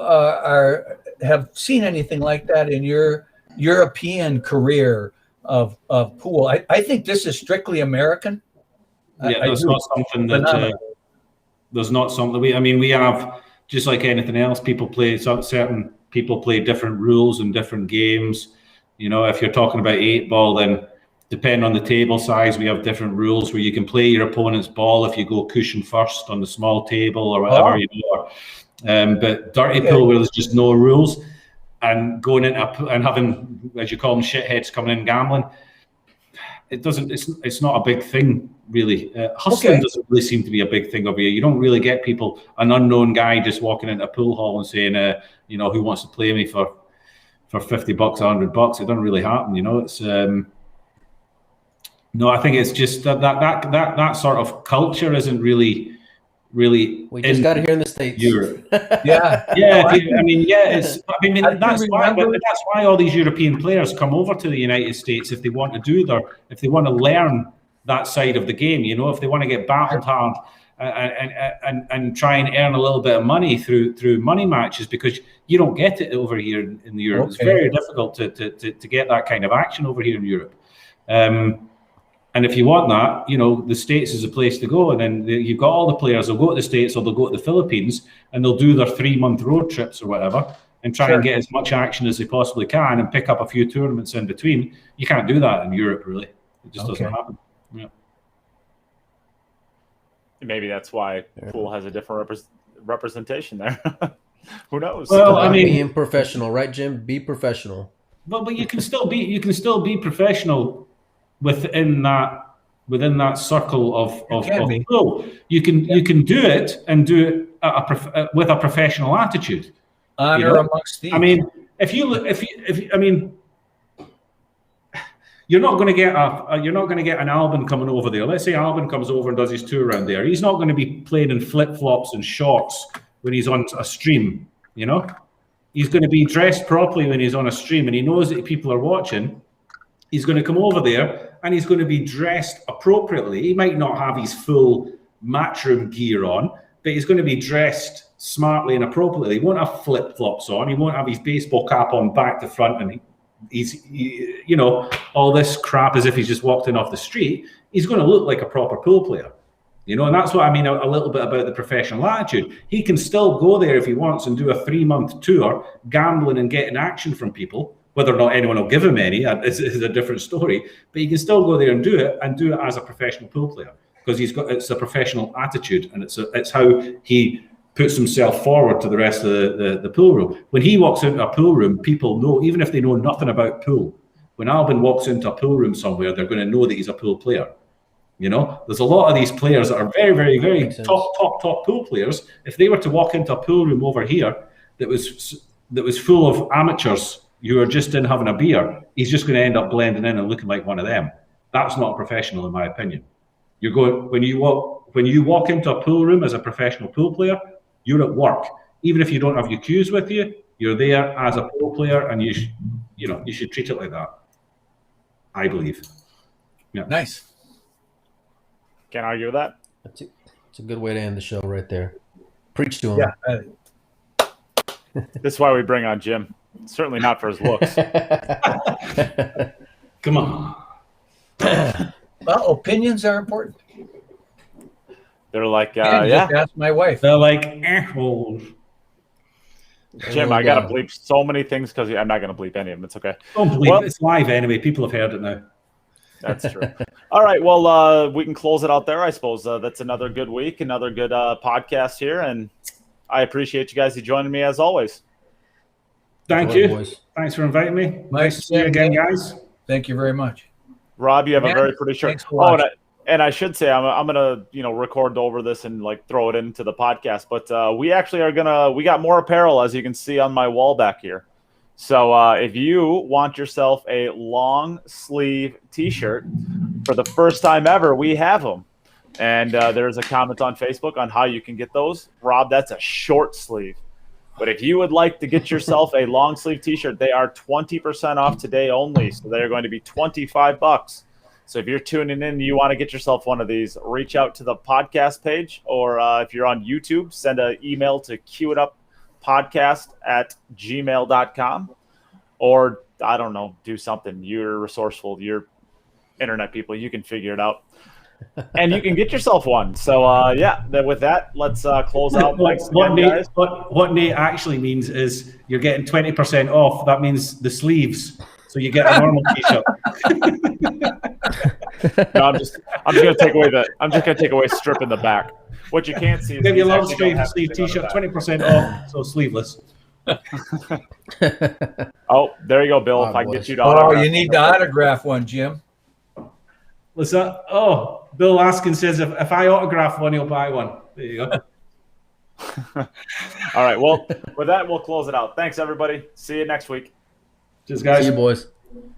have seen anything like that in your European career of pool. I think this is strictly American. Yeah, that's not something that there's not something we have, just like anything else, certain people play different rules and different games. You know, if you're talking about 8-ball, then depending on the table size, we have different rules where you can play your opponent's ball if you go cushion first on the small table or whatever, you know. But dirty pool, where there's just no rules, and going into and having, as you call them, shitheads coming in gambling, it's not a big thing really. Hustling doesn't really seem to be a big thing over here. You don't really get people, an unknown guy just walking into a pool hall and saying, you know, who wants to play me for $50, $100. It doesn't really happen, you know. It's no, I think it's just that sort of culture isn't really. We just got it here in the States. Europe. Yeah. That's why all these European players come over to the United States if they want to learn that side of the game. You know, if they want to get battled hard and try and earn a little bit of money through money matches, because you don't get it over here in Europe. It's very difficult to get that kind of action over here in Europe. And if you want that, you know, the States is a place to go. And then you've got all the players, they'll go to the States or they'll go to the Philippines and they'll do their 3-month road trips or whatever and try and get as much action as they possibly can and pick up a few tournaments in between. You can't do that in Europe, really. It just doesn't happen. Yeah. Maybe that's why pool has a different representation there. Who knows? Well, I mean, being professional, right, Jim? Be professional. But you can still be professional within that circle of pool. You can do it and do it with a professional attitude. Honor amongst thieves. I mean, you're not going to get an Albin coming over there. Let's say Albin comes over and does his tour around there. He's not going to be playing in flip-flops and shorts when he's on a stream, you know? He's going to be dressed properly when he's on a stream, and he knows that people are watching. He's going to come over there and he's going to be dressed appropriately. He might not have his full matchroom gear on, but he's going to be dressed smartly and appropriately. He won't have flip-flops on. He won't have his baseball cap on back to front, and he's you know, all this crap as if he's just walked in off the street. He's going to look like a proper pool player, you know, and that's what I mean a little bit about the professional attitude. He can still go there if he wants and do a 3-month tour, gambling and getting action from people. Whether or not anyone will give him any is a different story, but he can still go there and do it as a professional pool player, because it's a professional attitude, and it's how he puts himself forward to the rest of the pool room. When he walks into a pool room, people know, even if they know nothing about pool, when Albin walks into a pool room somewhere, they're going to know that he's a pool player. You know, there's a lot of these players that are very, very, very top pool players. If they were to walk into a pool room over here that was full of amateurs who are just in having a beer, he's just going to end up blending in and looking like one of them. That's not a professional, in my opinion. When you walk into a pool room as a professional pool player, you're at work. Even if you don't have your cues with you, you're there as a pool player, and you should treat it like that, I believe. Yeah. Nice. Can't argue with that. It's a good way to end the show right there. Preach to him. Yeah. This is why we bring on Jim. Certainly not for his looks. Come on. Well, opinions are important. They're like, Just ask my wife. They're like assholes. Jim, I got to bleep so many things because I'm not going to bleep any of them. It's okay. Don't bleep it. It's live anyway. People have heard it now. That's true. All right. Well, we can close it out there, I suppose. That's another good week, another good podcast here. And I appreciate you guys joining me as always. Thank you. Boys. Thanks for inviting me. Nice to see you again, guys. Thank you very much. Rob, you have a very pretty shirt. And I should say I'm gonna record over this and throw it into the podcast. But we actually are we got more apparel, as you can see on my wall back here. So if you want yourself a long sleeve T-shirt for the first time ever, we have them. And there's a comment on Facebook on how you can get those. Rob, that's a short sleeve. But if you would like to get yourself a long sleeve T-shirt, they are 20% off today only. So they're going to be $25. So if you're tuning in and you want to get yourself one of these, reach out to the podcast page. Or if you're on YouTube, send an email to queueituppodcast@gmail.com. Or, I don't know, do something. You're resourceful. You're internet people. You can figure it out. And you can get yourself one. So, with that, let's close out. What Nate actually means is you're getting 20% off. That means the sleeves. So you get a normal T-shirt. No, I'm just gonna take away strip in the back. What you can't see is give you a long sleeve T-shirt, 20% off, so sleeveless. Oh, there you go, Bill. If I can get you to autograph. Oh, you need to autograph one, Jim. What's that? Oh, Bill Laskin says if I autograph one, he'll buy one. There you go. All right. Well, with that, we'll close it out. Thanks, everybody. See you next week. Cheers, guys. See you, boys.